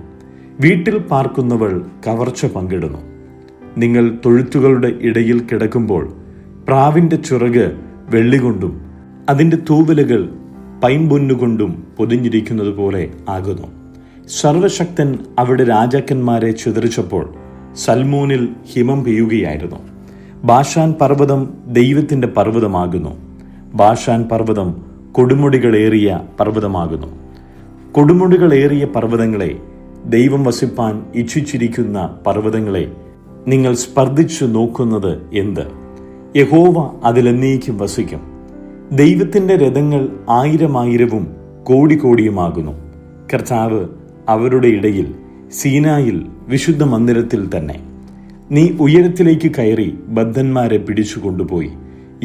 വീട്ടിൽ പാർക്കുന്നവൾ കവർച്ച പങ്കിടുന്നു. നിങ്ങൾ തൊഴുത്തുകളുടെ ഇടയിൽ കിടക്കുമ്പോൾ പ്രാവിന്റെ ചിറക് വെള്ളികൊണ്ടും അതിൻ്റെ തൂവലുകൾ പൈമ്പൊന്നുകൊണ്ടും പൊതിഞ്ഞിരിക്കുന്നത് പോലെ ആകുന്നു. സർവശക്തൻ അവിടെ രാജാക്കന്മാരെ ചിതറിച്ചപ്പോൾ സൽമോനിൽ ഹിമം പെയ്യുകയായിരുന്നു. ബാഷാൻ പർവ്വതം ദൈവത്തിൻ്റെ പർവ്വതമാകുന്നു. ബാഷാൻ പർവ്വതം കൊടുമുടികളേറിയ പർവ്വതമാകുന്നു. കൊടുമുടികളേറിയ പർവ്വതങ്ങളെ, ദൈവം വസിപ്പാൻ ഇച്ഛിച്ചിരിക്കുന്ന പർവ്വതങ്ങളെ, നിങ്ങൾ സ്പർദ്ധിച്ചു നോക്കുന്നത് എന്ത്? യഹോവ അതിലെന്നേക്കും വസിക്കും. ദൈവത്തിൻ്റെ രഥങ്ങൾ 1000 കോടി കോടിയുമാകുന്നു. കർത്താവ് അവരുടെ ഇടയിൽ, സീനായിൽ വിശുദ്ധ മന്ദിരത്തിൽ തന്നെ. നീ ഉയരത്തിലേക്ക് കയറി ബദ്ധന്മാരെ പിടിച്ചു കൊണ്ടുപോയി.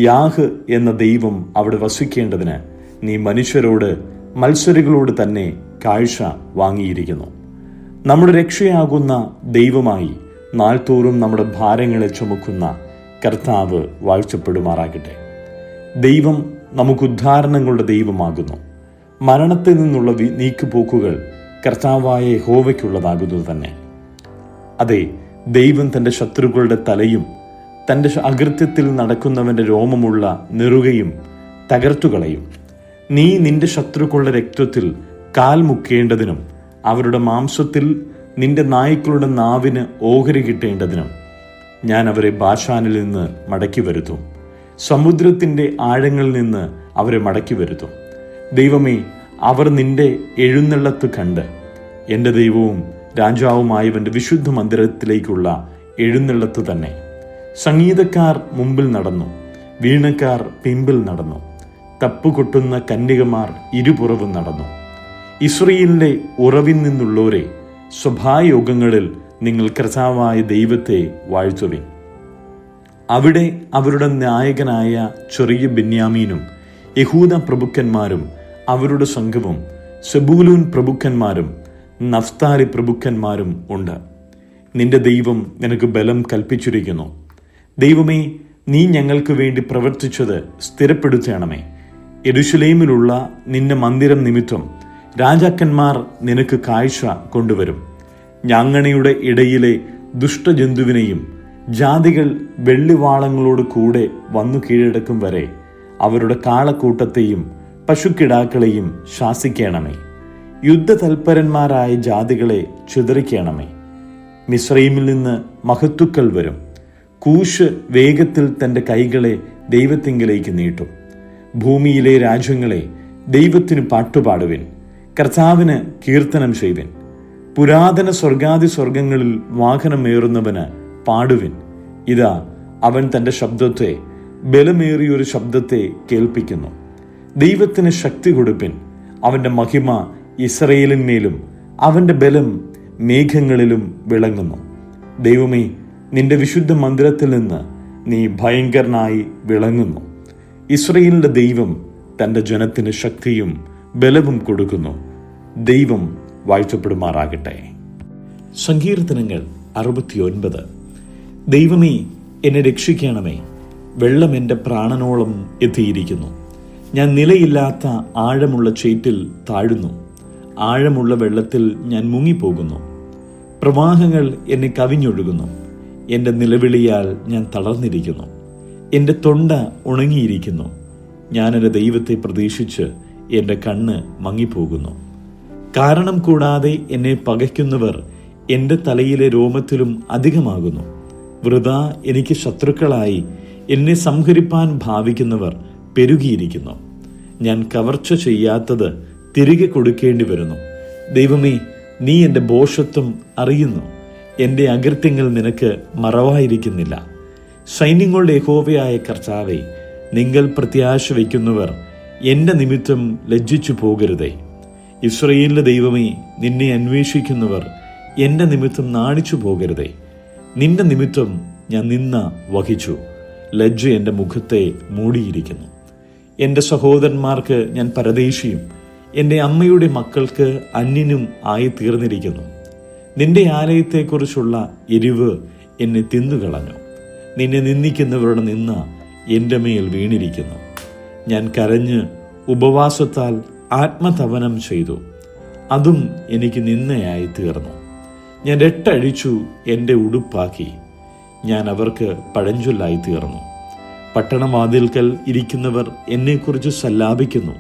യാഹ് എന്ന ദൈവം അവിടെ വസിക്കേണ്ടതിന് നീ മനുഷ്യരോട്, മത്സരികളോട് തന്നെ കാഴ്ച വാങ്ങിയിരിക്കുന്നു. നമ്മുടെ രക്ഷയാകുന്ന ദൈവമായി നാൾതോറും നമ്മുടെ ഭാരങ്ങളെ ചുമക്കുന്ന കർത്താവ് വാഴ്ചപ്പെടുമാറാകട്ടെ. ദൈവം നമുക്ക് ഉദ്ധാരണങ്ങളുടെ ദൈവമാകുന്നു. മരണത്തിൽ നിന്നുള്ള നീക്കുപോക്കുകൾ കർത്താവായ യഹോവയ്ക്കുള്ളതാകുന്നു തന്നെ. അതെ, ദൈവം തൻ്റെ ശത്രുക്കളുടെ തലയും തൻ്റെ അകൃത്യത്തിൽ നടക്കുന്നവൻ്റെ രോമമുള്ള നെറുകയും തകർത്തുകളയും. നീ നിന്റെ ശത്രുക്കളുടെ രക്തത്തിൽ കാൽ മുക്കേണ്ടതിനും അവരുടെ മാംസത്തിൽ നിന്റെ നായ്ക്കളുടെ നാവിന് ഓഹരി കിട്ടേണ്ടതിനും ഞാൻ അവരെ ബാഷാനിൽ നിന്ന് മടക്കി വരുത്തും. സമുദ്രത്തിൻ്റെ ആഴങ്ങളിൽ നിന്ന് അവരെ മടക്കി വരുത്തും. ദൈവമേ, അവർ നിന്റെ എഴുന്നള്ളത്ത് കണ്ട് എൻ്റെ ദൈവവും രാജാവുമായവൻ്റെ വിശുദ്ധ മന്ദിരത്തിലേക്കുള്ള എഴുന്നള്ളത്ത് തന്നെ. സംഗീതക്കാർ മുമ്പിൽ നടന്നു, വീണക്കാർ പിമ്പിൽ നടന്നു. തപ്പുകൊട്ടുന്ന കന്യകമാർ ഇരുപുറവും നടന്നു. ഇസ്രയേലിന്റെ ഉറവിൽ നിന്നുള്ളവരെ, സഭായോഗങ്ങളിൽ നിങ്ങൾ കർത്താവായ ദൈവത്തെ വാഴ്ത്തുവിൻ. അവിടെ അവരുടെ നായകനായ ചെറിയ ബെന്യാമീനും യഹൂദ പ്രഭുക്കന്മാരും അവരുടെ സംഘവും സെബൂലൂൻ പ്രഭുക്കന്മാരും നഫ്താലി പ്രഭുക്കന്മാരും ഉണ്ട്. നിന്റെ ദൈവം നിനക്ക് ബലം കൽപ്പിച്ചിരിക്കുന്നു. ദൈവമേ, നീ ഞങ്ങൾക്ക് വേണ്ടി പ്രവർത്തിച്ചത് സ്ഥിരപ്പെടുത്തണമേ. യെരൂശലേമിലുള്ള നിന്റെ മന്ദിരം നിമിത്തം രാജാക്കന്മാർ നിനക്ക് കാഴ്ച കൊണ്ടുവരും. ഞാങ്ങണയുടെ ഇടയിലെ ദുഷ്ടജന്തുവിനെയും ജാതികൾ വെള്ളിവാളങ്ങളോട് കൂടെ വന്നു കീഴടക്കും വരെ അവരുടെ കാളക്കൂട്ടത്തെയും പശുക്കിടാക്കളെയും ശാസിക്കണമേ. യുദ്ധതൽപരന്മാരായ ജാതികളെ ചിതറിക്കണമേ. മിസ്രൈമിൽ നിന്ന് മഹത്തുക്കൾ വരും. കൂശ് വേഗത്തിൽ തൻ്റെ കൈകളെ ദൈവത്തിങ്കിലേക്ക് നീട്ടും. ഭൂമിയിലെ രാജ്യങ്ങളെ ദൈവത്തിന് പാട്ടുപാടുവിൻ, കർത്താവിന് കീർത്തനം ചെയ്യുവിൻ. പുരാതന സ്വർഗാദി സ്വർഗങ്ങളിൽ വാഹനമേറുന്നവന് പാടുവിൻ. ഇതാ, അവൻ തൻ്റെ ശബ്ദത്തെ, ബലമേറിയൊരു ശബ്ദത്തെ കേൾപ്പിക്കുന്നു. ദൈവത്തിന് ശക്തി കൊടുപ്പിൻ. അവൻ്റെ മഹിമ ഇസ്രയേലിന്മേലും അവൻ്റെ ബലം മേഘങ്ങളിലും വിളങ്ങുന്നു. ദൈവമേ, നിന്റെ വിശുദ്ധ മന്ദിരത്തിൽ നിന്ന് നീ ഭയങ്കരനായി വിളങ്ങുന്നു. ഇസ്രയേലിന്റെ ദൈവം തൻ്റെ ജനത്തിന് ശക്തിയും ബലവും കൊടുക്കുന്നു. ദൈവം വാഴ്ത്തപ്പെടുമാറാകട്ടെ. സങ്കീർത്തനങ്ങൾ 69. ദൈവമേ, എന്നെ രക്ഷിക്കണമേ. വെള്ളം എൻ്റെ പ്രാണനോളം എത്തിയിരിക്കുന്നു. ഞാൻ നിലയില്ലാത്ത ആഴമുള്ള ചേറ്റിൽ താഴുന്നു. ആഴമുള്ള വെള്ളത്തിൽ ഞാൻ മുങ്ങിപ്പോകുന്നു. പ്രവാഹങ്ങൾ എന്നെ കവിഞ്ഞൊഴുകുന്നു. എൻ്റെ നിലവിളിയാൽ ഞാൻ തളർന്നിരിക്കുന്നു. എൻ്റെ തൊണ്ട ഉണങ്ങിയിരിക്കുന്നു. ഞാൻ എൻ്റെ ദൈവത്തെ പ്രതീക്ഷിച്ച് എൻ്റെ കണ്ണ് മങ്ങിപ്പോകുന്നു. കാരണം കൂടാതെ എന്നെ പകയ്ക്കുന്നവർ എൻ്റെ തലയിലെ രോമത്തിലും അധികമാകുന്നു. വൃഥാ എനിക്ക് ശത്രുക്കളായി എന്നെ സംഹരിപ്പാൻ ഭാവിക്കുന്നവർ പെരുകിയിരിക്കുന്നു. ഞാൻ കവർച്ച ചെയ്യാത്തത് തിരികെ കൊടുക്കേണ്ടി വരുന്നു. ദൈവമേ, നീ എൻ്റെ ഭോഷത്വം അറിയുന്നു. എൻ്റെ അകൃത്യങ്ങൾ നിനക്ക് മറവായിരിക്കുന്നില്ല. സൈന്യങ്ങളുടെ യഹോവയായ കർത്താവേ, നിങ്ങൾ പ്രത്യാശ വയ്ക്കുന്നവർ എൻ്റെ നിമിത്തം ലജ്ജിച്ചു പോകരുതേ. ഇസ്രയേലിന്റെ ദൈവമേ, നിന്നെ അന്വേഷിക്കുന്നവർ എൻ്റെ നിമിത്തം നാണിച്ചു പോകരുതേ. നിന്റെ നിമിത്തം ഞാൻ നിന്ന വഹിച്ചു. ലജ്ജ എൻ്റെ മുഖത്തെ മൂടിയിരിക്കുന്നു. എൻ്റെ സഹോദരന്മാർക്ക് ഞാൻ പരദേശിയും എൻ്റെ അമ്മയുടെ മക്കൾക്ക് അന്യനും ആയി തീർന്നിരിക്കുന്നു. നിന്റെ ആലയത്തെക്കുറിച്ചുള്ള എരിവ് എന്നെ തിന്നുകളഞ്ഞു. നിന്നെ നിന്ദിക്കുന്നവരുടെ നിന്ന എൻ്റെ മേൽ വീണിരിക്കുന്നു. ഞാൻ കരഞ്ഞ് ഉപവാസത്താൽ ആത്മതപനം ചെയ്തു. അതും എനിക്ക് നിന്നയായി തീർന്നു. ഞാൻ രട്ടഴിച്ചു എൻ്റെ ഉടുപ്പാക്കി. ഞാൻ അവർക്ക് പഴഞ്ചൊല്ലായി തീർന്നു. പട്ടണവാതിൽക്കൽ ഇരിക്കുന്നവർ എന്നെക്കുറിച്ച് സല്ലാപിക്കുന്നു.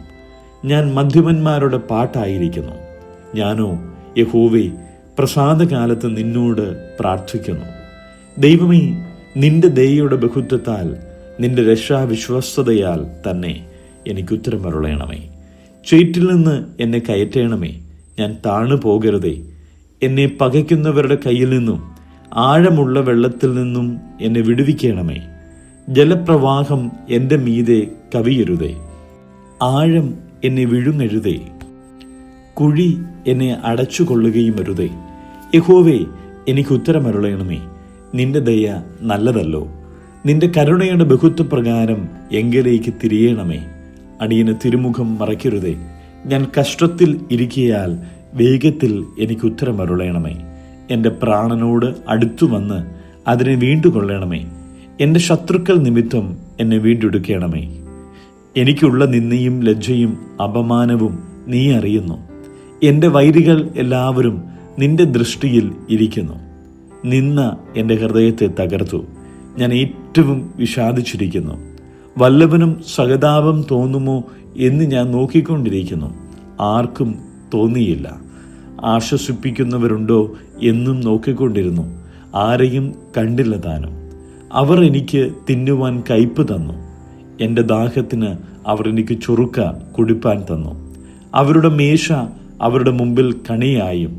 ഞാൻ മദ്യപന്മാരുടെ പാട്ടായിരിക്കുന്നു. ഞാനോ, യഹോവേ, പ്രസാദകാലത്ത് നിന്നോട് പ്രാർത്ഥിക്കുന്നു. ദൈവമേ, നിന്റെ ദയയുടെ ബഹുത്വത്താൽ, നിന്റെ രക്ഷാവിശ്വസ്തതയാൽ തന്നെ എനിക്കുത്തരം അരുളയണമേ. ചേറ്റിൽ നിന്ന് എന്നെ കയറ്റണമേ. ഞാൻ താണു പോകരുതേ. എന്നെ പകയ്ക്കുന്നവരുടെ കയ്യിൽ നിന്നും ആഴമുള്ള വെള്ളത്തിൽ നിന്നും എന്നെ വിടുവിക്കണമേ. ജലപ്രവാഹം എൻ്റെ മീതെ കവിയരുതേ. ആഴം എന്നെ വിഴുങ്ങരുതേ. കുഴി എന്നെ അടച്ചുകൊള്ളുകയും അരുതേ. യഹോവേ, എനിക്ക് ഉത്തരമരുളയണമേ. നിന്റെ ദയ നല്ലതല്ലോ. നിന്റെ കരുണയുടെ ബഹുത്വപ്രകാരം എങ്കിലേക്ക് തിരിയണമേ. അടിയന് തിരുമുഖം മറയ്ക്കരുതേ. ഞാൻ കഷ്ടത്തിൽ ഇരിക്കയാൽ വേഗത്തിൽ എനിക്ക് ഉത്തരമരുളയണമേ. എൻ്റെ പ്രാണനോട് അടുത്തു വന്ന് അതിനെ വീണ്ടുകൊള്ളണമേ. എൻ്റെ ശത്രുക്കൾ നിമിത്തം എന്നെ വീണ്ടെടുക്കണമേ. എനിക്കുള്ള നിന്ദയും ലജ്ജയും അപമാനവും നീ അറിയുന്നു. എൻ്റെ വൈരികൾ എല്ലാവരും നിന്റെ ദൃഷ്ടിയിൽ ഇരിക്കുന്നു. നിന്ന എൻ്റെ ഹൃദയത്തെ തകർത്തു. ഞാൻ ഏറ്റവും വിഷാദിച്ചിരിക്കുന്നു. വല്ലവനും സഹതാപം തോന്നുമോ എന്ന് ഞാൻ നോക്കിക്കൊണ്ടിരിക്കുന്നു. ആർക്കും തോന്നിയില്ല. ആശ്വസിപ്പിക്കുന്നവരുണ്ടോ എന്നും നോക്കിക്കൊണ്ടിരുന്നു. ആരെയും കണ്ടില്ല താനും. അവർ എനിക്ക് തിന്നുവാൻ കയ്പ് തന്നു. എൻ്റെ ദാഹത്തിന് അവർ എനിക്ക് ചൊറുക്ക കുടിപ്പാൻ തന്നു. അവരുടെ മേശ അവരുടെ മുമ്പിൽ കണിയായും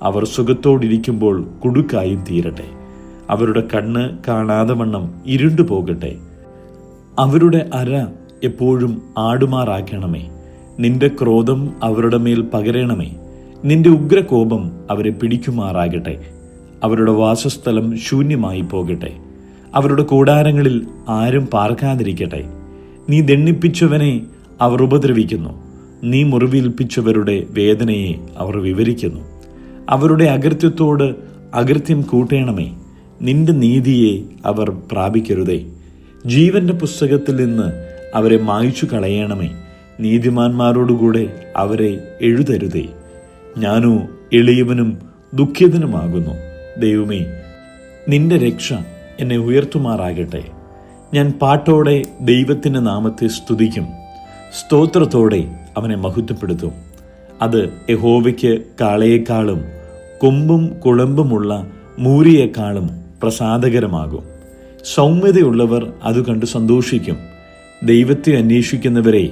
അവർ സുഖത്തോടിരിക്കുമ്പോൾ കുടുക്കായും തീരട്ടെ. അവരുടെ കണ്ണ് കാണാതെ വണ്ണം ഇരുണ്ടു പോകട്ടെ. അവരുടെ അര എപ്പോഴും ആടുമാറാക്കണമേ. നിന്റെ ക്രോധം അവരുടെ മേൽ പകരണമേ. നിന്റെ ഉഗ്രകോപം അവരെ പിടിക്കുമാറാകട്ടെ. അവരുടെ വാസസ്ഥലം ശൂന്യമായി പോകട്ടെ. അവരുടെ കൂടാരങ്ങളിൽ ആരും പാർക്കാതിരിക്കട്ടെ. നീ ദണ്ഡിപ്പിച്ചവനെ അവർ ഉപദ്രവിക്കുന്നു. നീ മുറിവേൽപ്പിച്ചവരുടെ വേദനയെ അവർ വിവരിക്കുന്നു. അവരുടെ അകൃത്യത്തോട് അകൃത്യം കൂട്ടേണമേ. നിന്റെ നീതിയെ അവർ പ്രാപിക്കരുതേ. ജീവന്റെ പുസ്തകത്തിൽ നിന്ന് അവരെ മായ്ച്ചു കളയണമേ. നീതിമാന്മാരോടുകൂടെ അവരെ എഴുതരുതേ. ഞാനോ എളിയവനും ദുഃഖിതനുമാകുന്നു. ദൈവമേ, നിന്റെ രക്ഷ എന്നെ ഉയർത്തുമാറാകട്ടെ. ഞാൻ പാട്ടോടെ ദൈവത്തിൻ്റെ നാമത്തെ സ്തുതിക്കും. സ്തോത്രത്തോടെ അവനെ മഹത്വപ്പെടുത്തും. അത് യഹോവയ്ക്ക് കാളയേക്കാളും കൊമ്പും കുളമ്പുമുള്ള മൂരിയേക്കാളും പ്രസാദകരമാകും. സൗമ്യതയുള്ളവർ അത് കണ്ട് സന്തോഷിക്കും. ദൈവത്തെ അന്വേഷിക്കുന്നവരെ,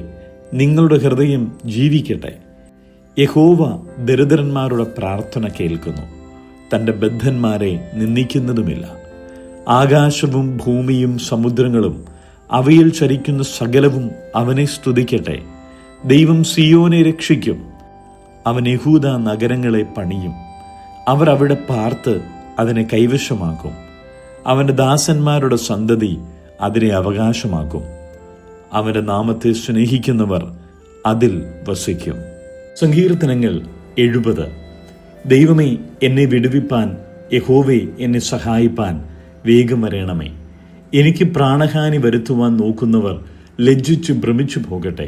നിങ്ങളുടെ ഹൃദയം ജീവിക്കട്ടെ. യഹോവ ദരിദ്രന്മാരുടെ പ്രാർത്ഥന കേൾക്കുന്നു. തൻ്റെ ബദ്ധന്മാരെ നിന്ദിക്കുന്നതുമില്ല. ആകാശവും ഭൂമിയും സമുദ്രങ്ങളും അവയിൽ ചരിക്കുന്ന സകലവും അവനെ സ്തുതിക്കട്ടെ. ദൈവം സിയോനെ രക്ഷിക്കും. അവൻ യഹൂദ നഗരങ്ങളെ പണിയും. അവർ അവിടെ പാർത്ത് അതിനെ കൈവശമാക്കും. അവൻ്റെ ദാസന്മാരുടെ സന്തതി അതിനെ അവകാശമാക്കും. അവൻ്റെ നാമത്തെ സ്നേഹിക്കുന്നവർ അതിൽ വസിക്കും. സങ്കീർത്തനങ്ങൾ 70. ദൈവമേ, എന്നെ വിടുവിപ്പാൻ, യഹോവേ, എന്നെ സഹായിപ്പാൻ വേഗം വരേണമേ. എനിക്ക് പ്രാണഹാനി വരുത്തുവാൻ നോക്കുന്നവർ ലജ്ജിച്ചു ഭ്രമിച്ചു പോകട്ടെ.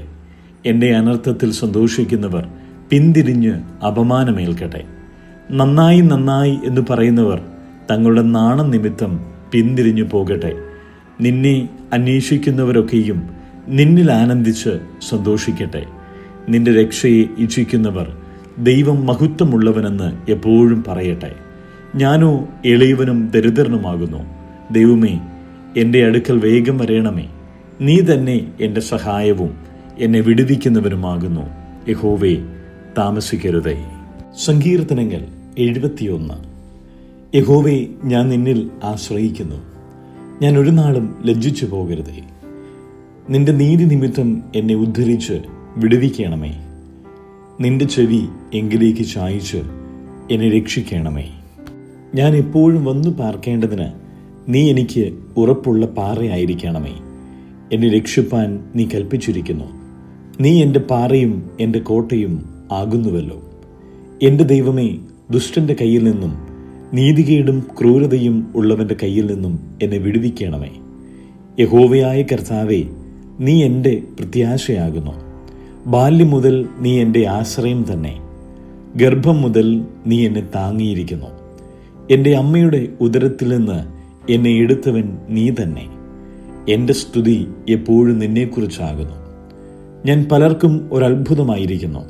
എൻ്റെ അനർത്ഥത്തിൽ സന്തോഷിക്കുന്നവർ പിന്തിരിഞ്ഞ് അപമാനമേൽക്കട്ടെ. നന്നായി നന്നായി എന്ന് പറയുന്നവർ തങ്ങളുടെ നാണം നിമിത്തം പിന്തിരിഞ്ഞു പോകട്ടെ. നിന്നെ അന്വേഷിക്കുന്നവരൊക്കെയും നിന്നിൽ ആനന്ദിച്ച് സന്തോഷിക്കട്ടെ. നിന്റെ രക്ഷയെ ഇച്ഛിക്കുന്നവർ ദൈവം മഹത്വമുള്ളവനെന്ന് എപ്പോഴും പറയട്ടെ. ഞാനോ എളിയവനും ദരിദ്രനുമാകുന്നു. ദൈവമേ, എൻ്റെ അടുക്കൽ വേഗം വരേണമേ. നീ തന്നെ എൻ്റെ സഹായവും എന്നെ വിടുവിക്കുന്നവനുമാകുന്നു. യഹോവേ, താമസിക്കരുതേ. സങ്കീർത്തനങ്ങൾ 71. യഹോവേ, ഞാൻ നിന്നിൽ ആശ്രയിക്കുന്നു. ഞാൻ ഒരു നാളും ലജ്ജിച്ചു പോകരുതേ. നിന്റെ നീതി നിമിത്തം എന്നെ ഉദ്ധരിച്ച് വിടുവിക്കണമേ. നിന്റെ ചെവി എങ്കിലേക്ക് ചായിച്ച് എന്നെ രക്ഷിക്കണമേ. ഞാൻ എപ്പോഴും വന്നു പാർക്കേണ്ടതിന് നീ എനിക്ക് ഉറപ്പുള്ള പാറയായിരിക്കണമേ. എന്നെ രക്ഷിപ്പാൻ നീ കൽപ്പിച്ചിരിക്കുന്നു. നീ എൻ്റെ പാറയും എൻ്റെ കോട്ടയും ആകുന്നുവല്ലോ. എൻ്റെ ദൈവമേ, ദുഷ്ടൻ്റെ കയ്യിൽ നിന്നും നീതികേടും ക്രൂരതയും ഉള്ളവൻ്റെ കയ്യിൽ നിന്നും എന്നെ വിടുവിക്കണമേ. യഹോവയായ കർത്താവേ, നീ എൻ്റെ പ്രത്യാശയാകുന്നു. ബാല്യം മുതൽ നീ എൻ്റെ ആശ്രയം തന്നെ. ഗർഭം മുതൽ നീ എന്നെ താങ്ങിയിരിക്കുന്നു. എൻ്റെ അമ്മയുടെ ഉദരത്തിൽ നിന്ന് എന്നെ എടുത്തവൻ നീ തന്നെ. എൻ്റെ സ്തുതി എപ്പോഴും നിന്നെക്കുറിച്ചാകുന്നു. ഞാൻ പലർക്കും ഒരത്ഭുതമായിരിക്കുന്നു.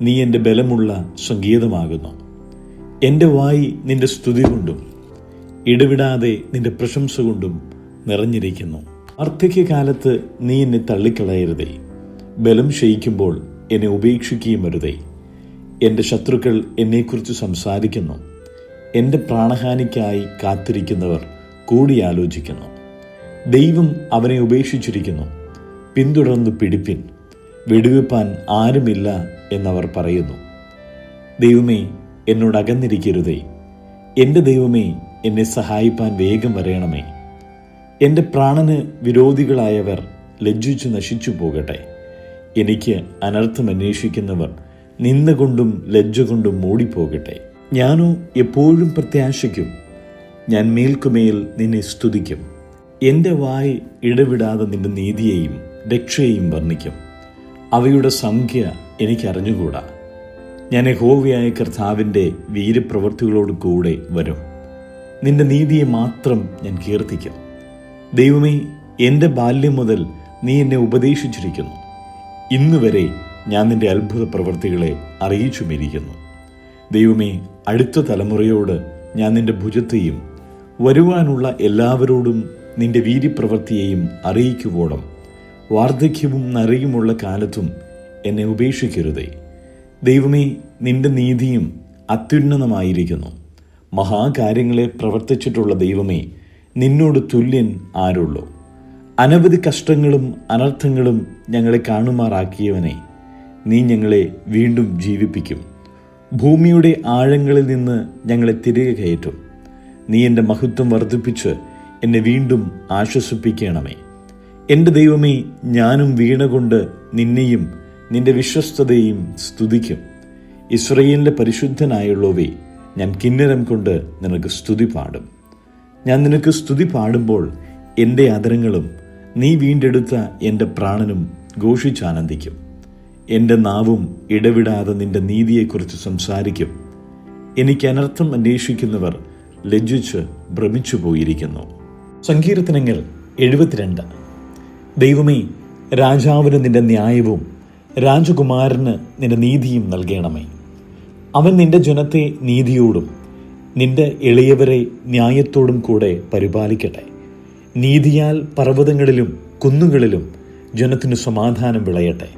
നീ എൻ്റെ ബലമുള്ള സംഗീതമാകുന്നു. എൻ്റെ വായി നിന്റെ സ്തുതി കൊണ്ടും ഇടവിടാതെ നിന്റെ പ്രശംസ കൊണ്ടും നിറഞ്ഞിരിക്കുന്നു. വാർദ്ധക്യകാലത്ത് നീ എന്നെ തള്ളിക്കളയരുതേ. ബലം ക്ഷയിക്കുമ്പോൾ എന്നെ ഉപേക്ഷിക്കുകയും വരുതേ. എൻ്റെ ശത്രുക്കൾ എന്നെക്കുറിച്ച് സംസാരിക്കുന്നു. എൻ്റെ പ്രാണഹാനിക്കായി കാത്തിരിക്കുന്നവർ കൂടിയാലോചിക്കുന്നു. ദൈവം അവനെ ഉപേക്ഷിച്ചിരിക്കുന്നു. പിന്തുടർന്ന് പിടിപ്പിൻ. വെടിവെപ്പാൻ ആരുമില്ല എന്നവർ പറയുന്നു. ദൈവമേ, എന്നോട് അകന്നിരിക്കരുതേ. എൻ്റെ ദൈവമേ, എന്നെ സഹായിപ്പാൻ വേഗം വരേണമേ. എൻ്റെ പ്രാണന് വിരോധികളായവർ ലജ്ജിച്ചു നശിച്ചു പോകട്ടെ. എനിക്ക് അനർത്ഥം അന്വേഷിക്കുന്നവർ നിന്ന കൊണ്ടും ലജ്ജ കൊണ്ടും മൂടിപ്പോകട്ടെ. ഞാനോ എപ്പോഴും പ്രത്യാശിക്കും. ഞാൻ മേൽക്കുമേൽ നിന്നെ സ്തുതിക്കും. എൻ്റെ വായ് ഇടവിടാതെ നിന്റെ നീതിയെയും രക്ഷയെയും വർണ്ണിക്കും. അവയുടെ സംഖ്യ എനിക്കറിഞ്ഞുകൂടാ. ഞാൻ യഹോവയായ കർത്താവിൻ്റെ വീരപ്രവൃത്തികളോട് കൂടെ വരും. നിന്റെ നീതിയെ മാത്രം ഞാൻ കീർത്തിക്കും. ദൈവമേ, എൻ്റെ ബാല്യം മുതൽ നീ എന്നെ ഉപദേശിച്ചിരിക്കുന്നു. ഇന്നുവരെ ഞാൻ നിന്റെ അത്ഭുത പ്രവൃത്തികളെ അറിയിച്ചുമിരിക്കുന്നു. ദൈവമേ, അടുത്ത തലമുറയോട് ഞാൻ നിന്റെ ഭുജത്തെയും വരുവാനുള്ള എല്ലാവരോടും നിന്റെ വീര്യപ്രവൃത്തിയെയും അറിയിക്കുവോളം വാർദ്ധക്യവും നരയുമുള്ള കാലത്തും എന്നെ ഉപേക്ഷിക്കരുതേ. ദൈവമേ, നിന്റെ നീതിയും അത്യുന്നതമായിരിക്കുന്നു. മഹാകാര്യങ്ങളെ പ്രവർത്തിച്ചിട്ടുള്ള ദൈവമേ, നിന്നോട് തുല്യൻ ആരുള്ളൂ? അനവധി കഷ്ടങ്ങളും അനർത്ഥങ്ങളും ഞങ്ങളെ കാണുമാറാക്കിയവനെ, നീ ഞങ്ങളെ വീണ്ടും ജീവിപ്പിക്കും. ഭൂമിയുടെ ആഴങ്ങളിൽ നിന്ന് ഞങ്ങളെ തിരികെ കയറ്റും. നീ എൻ്റെ മഹത്വം വർദ്ധിപ്പിച്ച് എന്നെ വീണ്ടും ആശ്വസിപ്പിക്കണമേ. എൻ്റെ ദൈവമേ, ഞാനും വീണകൊണ്ട് നിന്നെയും നിന്റെ വിശ്വസ്തതയും സ്തുതിക്കും. ഇസ്രായേലിൻ്റെ പരിശുദ്ധനായുള്ളവേ, ഞാൻ കിന്നരം കൊണ്ട് നിനക്ക് സ്തുതി പാടും. ഞാൻ നിനക്ക് സ്തുതി പാടുമ്പോൾ എൻ്റെ അധരങ്ങളും നീ വീണ്ടെടുത്ത എൻ്റെ പ്രാണനും ഘോഷിച്ചാനന്ദിക്കും. എൻ്റെ നാവും ഇടവിടാതെ നിന്റെ നീതിയെക്കുറിച്ച് സംസാരിക്കും. എനിക്ക് അനർത്ഥം അന്വേഷിക്കുന്നവർ ലജ്ജിച്ച് ഭ്രമിച്ചു പോയിരിക്കുന്നു. സങ്കീർത്തനങ്ങൾ 72. ദൈവമേ, രാജാവിന് നിന്റെ ന്യായവും രാജകുമാരന് നിന്റെ നീതിയും നൽകണമേ. അവൻ നിന്റെ ജനത്തെ നീതിയോടും നിന്റെ എളിയവരെ ന്യായത്തോടും കൂടെ പരിപാലിക്കട്ടെ. നീതിയാൽ പർവ്വതങ്ങളിലും കുന്നുകളിലും ജനത്തിന് സമാധാനം വിളയട്ടെ.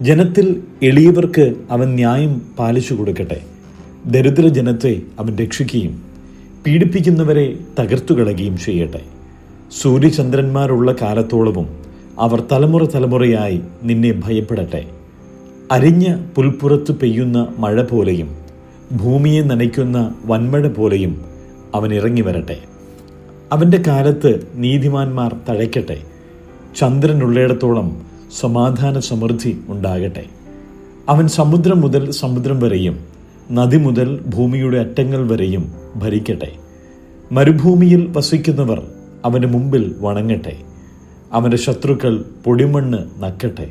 ജനത്തിൽ എളിയവർക്ക് അവൻ ന്യായം പാലിച്ചു കൊടുക്കട്ടെ. ദരിദ്ര ജനത്തെ അവൻ രക്ഷിക്കുകയും പീഡിപ്പിക്കുന്നവരെ തകർത്തുകളയുകയും ചെയ്യട്ടെ. സൂര്യചന്ദ്രന്മാരുള്ള കാലത്തോളവും അവർ തലമുറ തലമുറയായി നിന്നെ ഭയപ്പെടട്ടെ. അരിഞ്ഞ പുൽപ്പുറത്ത് പെയ്യുന്ന മഴ പോലെയും ഭൂമിയെ നനയ്ക്കുന്ന വൻമഴ പോലെയും അവൻ ഇറങ്ങി വരട്ടെ. അവൻ്റെ കാലത്ത് നീതിമാന്മാർ തഴയ്ക്കട്ടെ. ചന്ദ്രനുള്ളിടത്തോളം സമാധാന സമൃദ്ധി ഉണ്ടാകട്ടെ. അവൻ സമുദ്രം മുതൽ സമുദ്രം വരെയും നദി മുതൽ ഭൂമിയുടെ അറ്റങ്ങൾ വരെയും ഭരിക്കട്ടെ. മരുഭൂമിയിൽ വസിക്കുന്നവർ അവന് മുമ്പിൽ വണങ്ങട്ടെ. അവൻ്റെ ശത്രുക്കൾ പൊടിമണ്ണ് നക്കട്ടെ.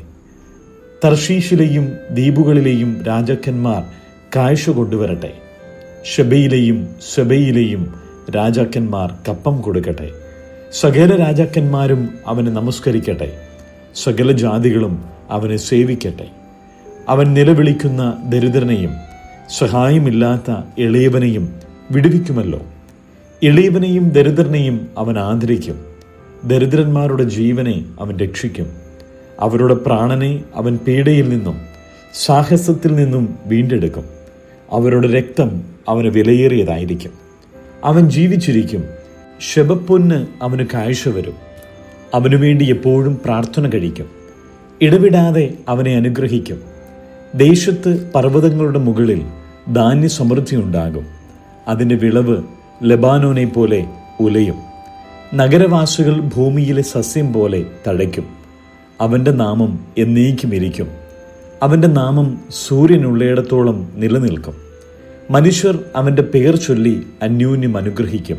തർശീശിലെയും ദ്വീപുകളിലെയും രാജാക്കന്മാർ കാഴ്ച കൊണ്ടുവരട്ടെ. ഷെബയിലെയും സെബയിലെയും രാജാക്കന്മാർ കപ്പം കൊടുക്കട്ടെ. സകല രാജാക്കന്മാരും അവനെ നമസ്കരിക്കട്ടെ. സകല ജാതികളും അവനെ സേവിക്കട്ടെ. അവൻ നിലവിളിക്കുന്ന ദരിദ്രനെയും സഹായമില്ലാത്ത എളിയവനെയും വിടുവിക്കുമല്ലോ. എളിയവനെയും ദരിദ്രനെയും അവൻ ആദരിക്കും. ദരിദ്രന്മാരുടെ ജീവനെ അവൻ രക്ഷിക്കും. അവരുടെ പ്രാണനെ അവൻ പീഡയിൽ നിന്നും സാഹസത്തിൽ നിന്നും വീണ്ടെടുക്കും. അവരുടെ രക്തം അവന് വിലയേറിയതായിരിക്കും. അവൻ ജീവിച്ചിരിക്കും. ശെബപ്പൊന്ന് അവന് കാഴ്ച വരും. അവനു വേണ്ടി എപ്പോഴും പ്രാർത്ഥന കഴിക്കും. ഇടവിടാതെ അവനെ അനുഗ്രഹിക്കും. ദേശത്ത് പർവ്വതങ്ങളുടെ മുകളിൽ ധാന്യസമൃദ്ധി ഉണ്ടാകും. അതിൻ്റെ വിളവ് ലെബാനോനെ പോലെ ഉലയും. നഗരവാസികൾ ഭൂമിയിലെ സസ്യം പോലെ തഴയ്ക്കും. അവൻ്റെ നാമം എന്നേക്കും ഇരിക്കും. അവൻ്റെ നാമം സൂര്യനുള്ളിടത്തോളം നിലനിൽക്കും. മനുഷ്യർ അവൻ്റെ പേർ ചൊല്ലി അന്യോന്യം അനുഗ്രഹിക്കും.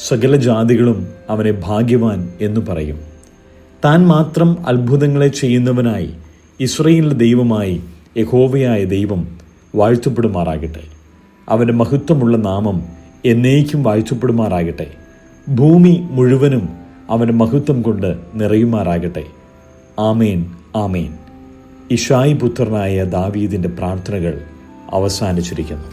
സകല ജാതികളും അവനെ ഭാഗ്യവാൻ എന്നു പറയും. താൻ മാത്രം അത്ഭുതങ്ങളെ ചെയ്യുന്നവനായി ഇസ്രായേലിന്റെ ദൈവമായി യഹോവയായ ദൈവം വാഴ്ത്തപ്പെടുമാറാകട്ടെ. അവൻ്റെ മഹത്വമുള്ള നാമം എന്നേക്കും വാഴ്ത്തപ്പെടുമാറാകട്ടെ. ഭൂമി മുഴുവനും അവൻ്റെ മഹത്വം കൊണ്ട് നിറയുമാറാകട്ടെ. ആമേൻ, ആമേൻ. ഇശായി പുത്രനായ ദാവീദിൻ്റെ പ്രാർത്ഥനകൾ അവസാനിച്ചിരിക്കുന്നു.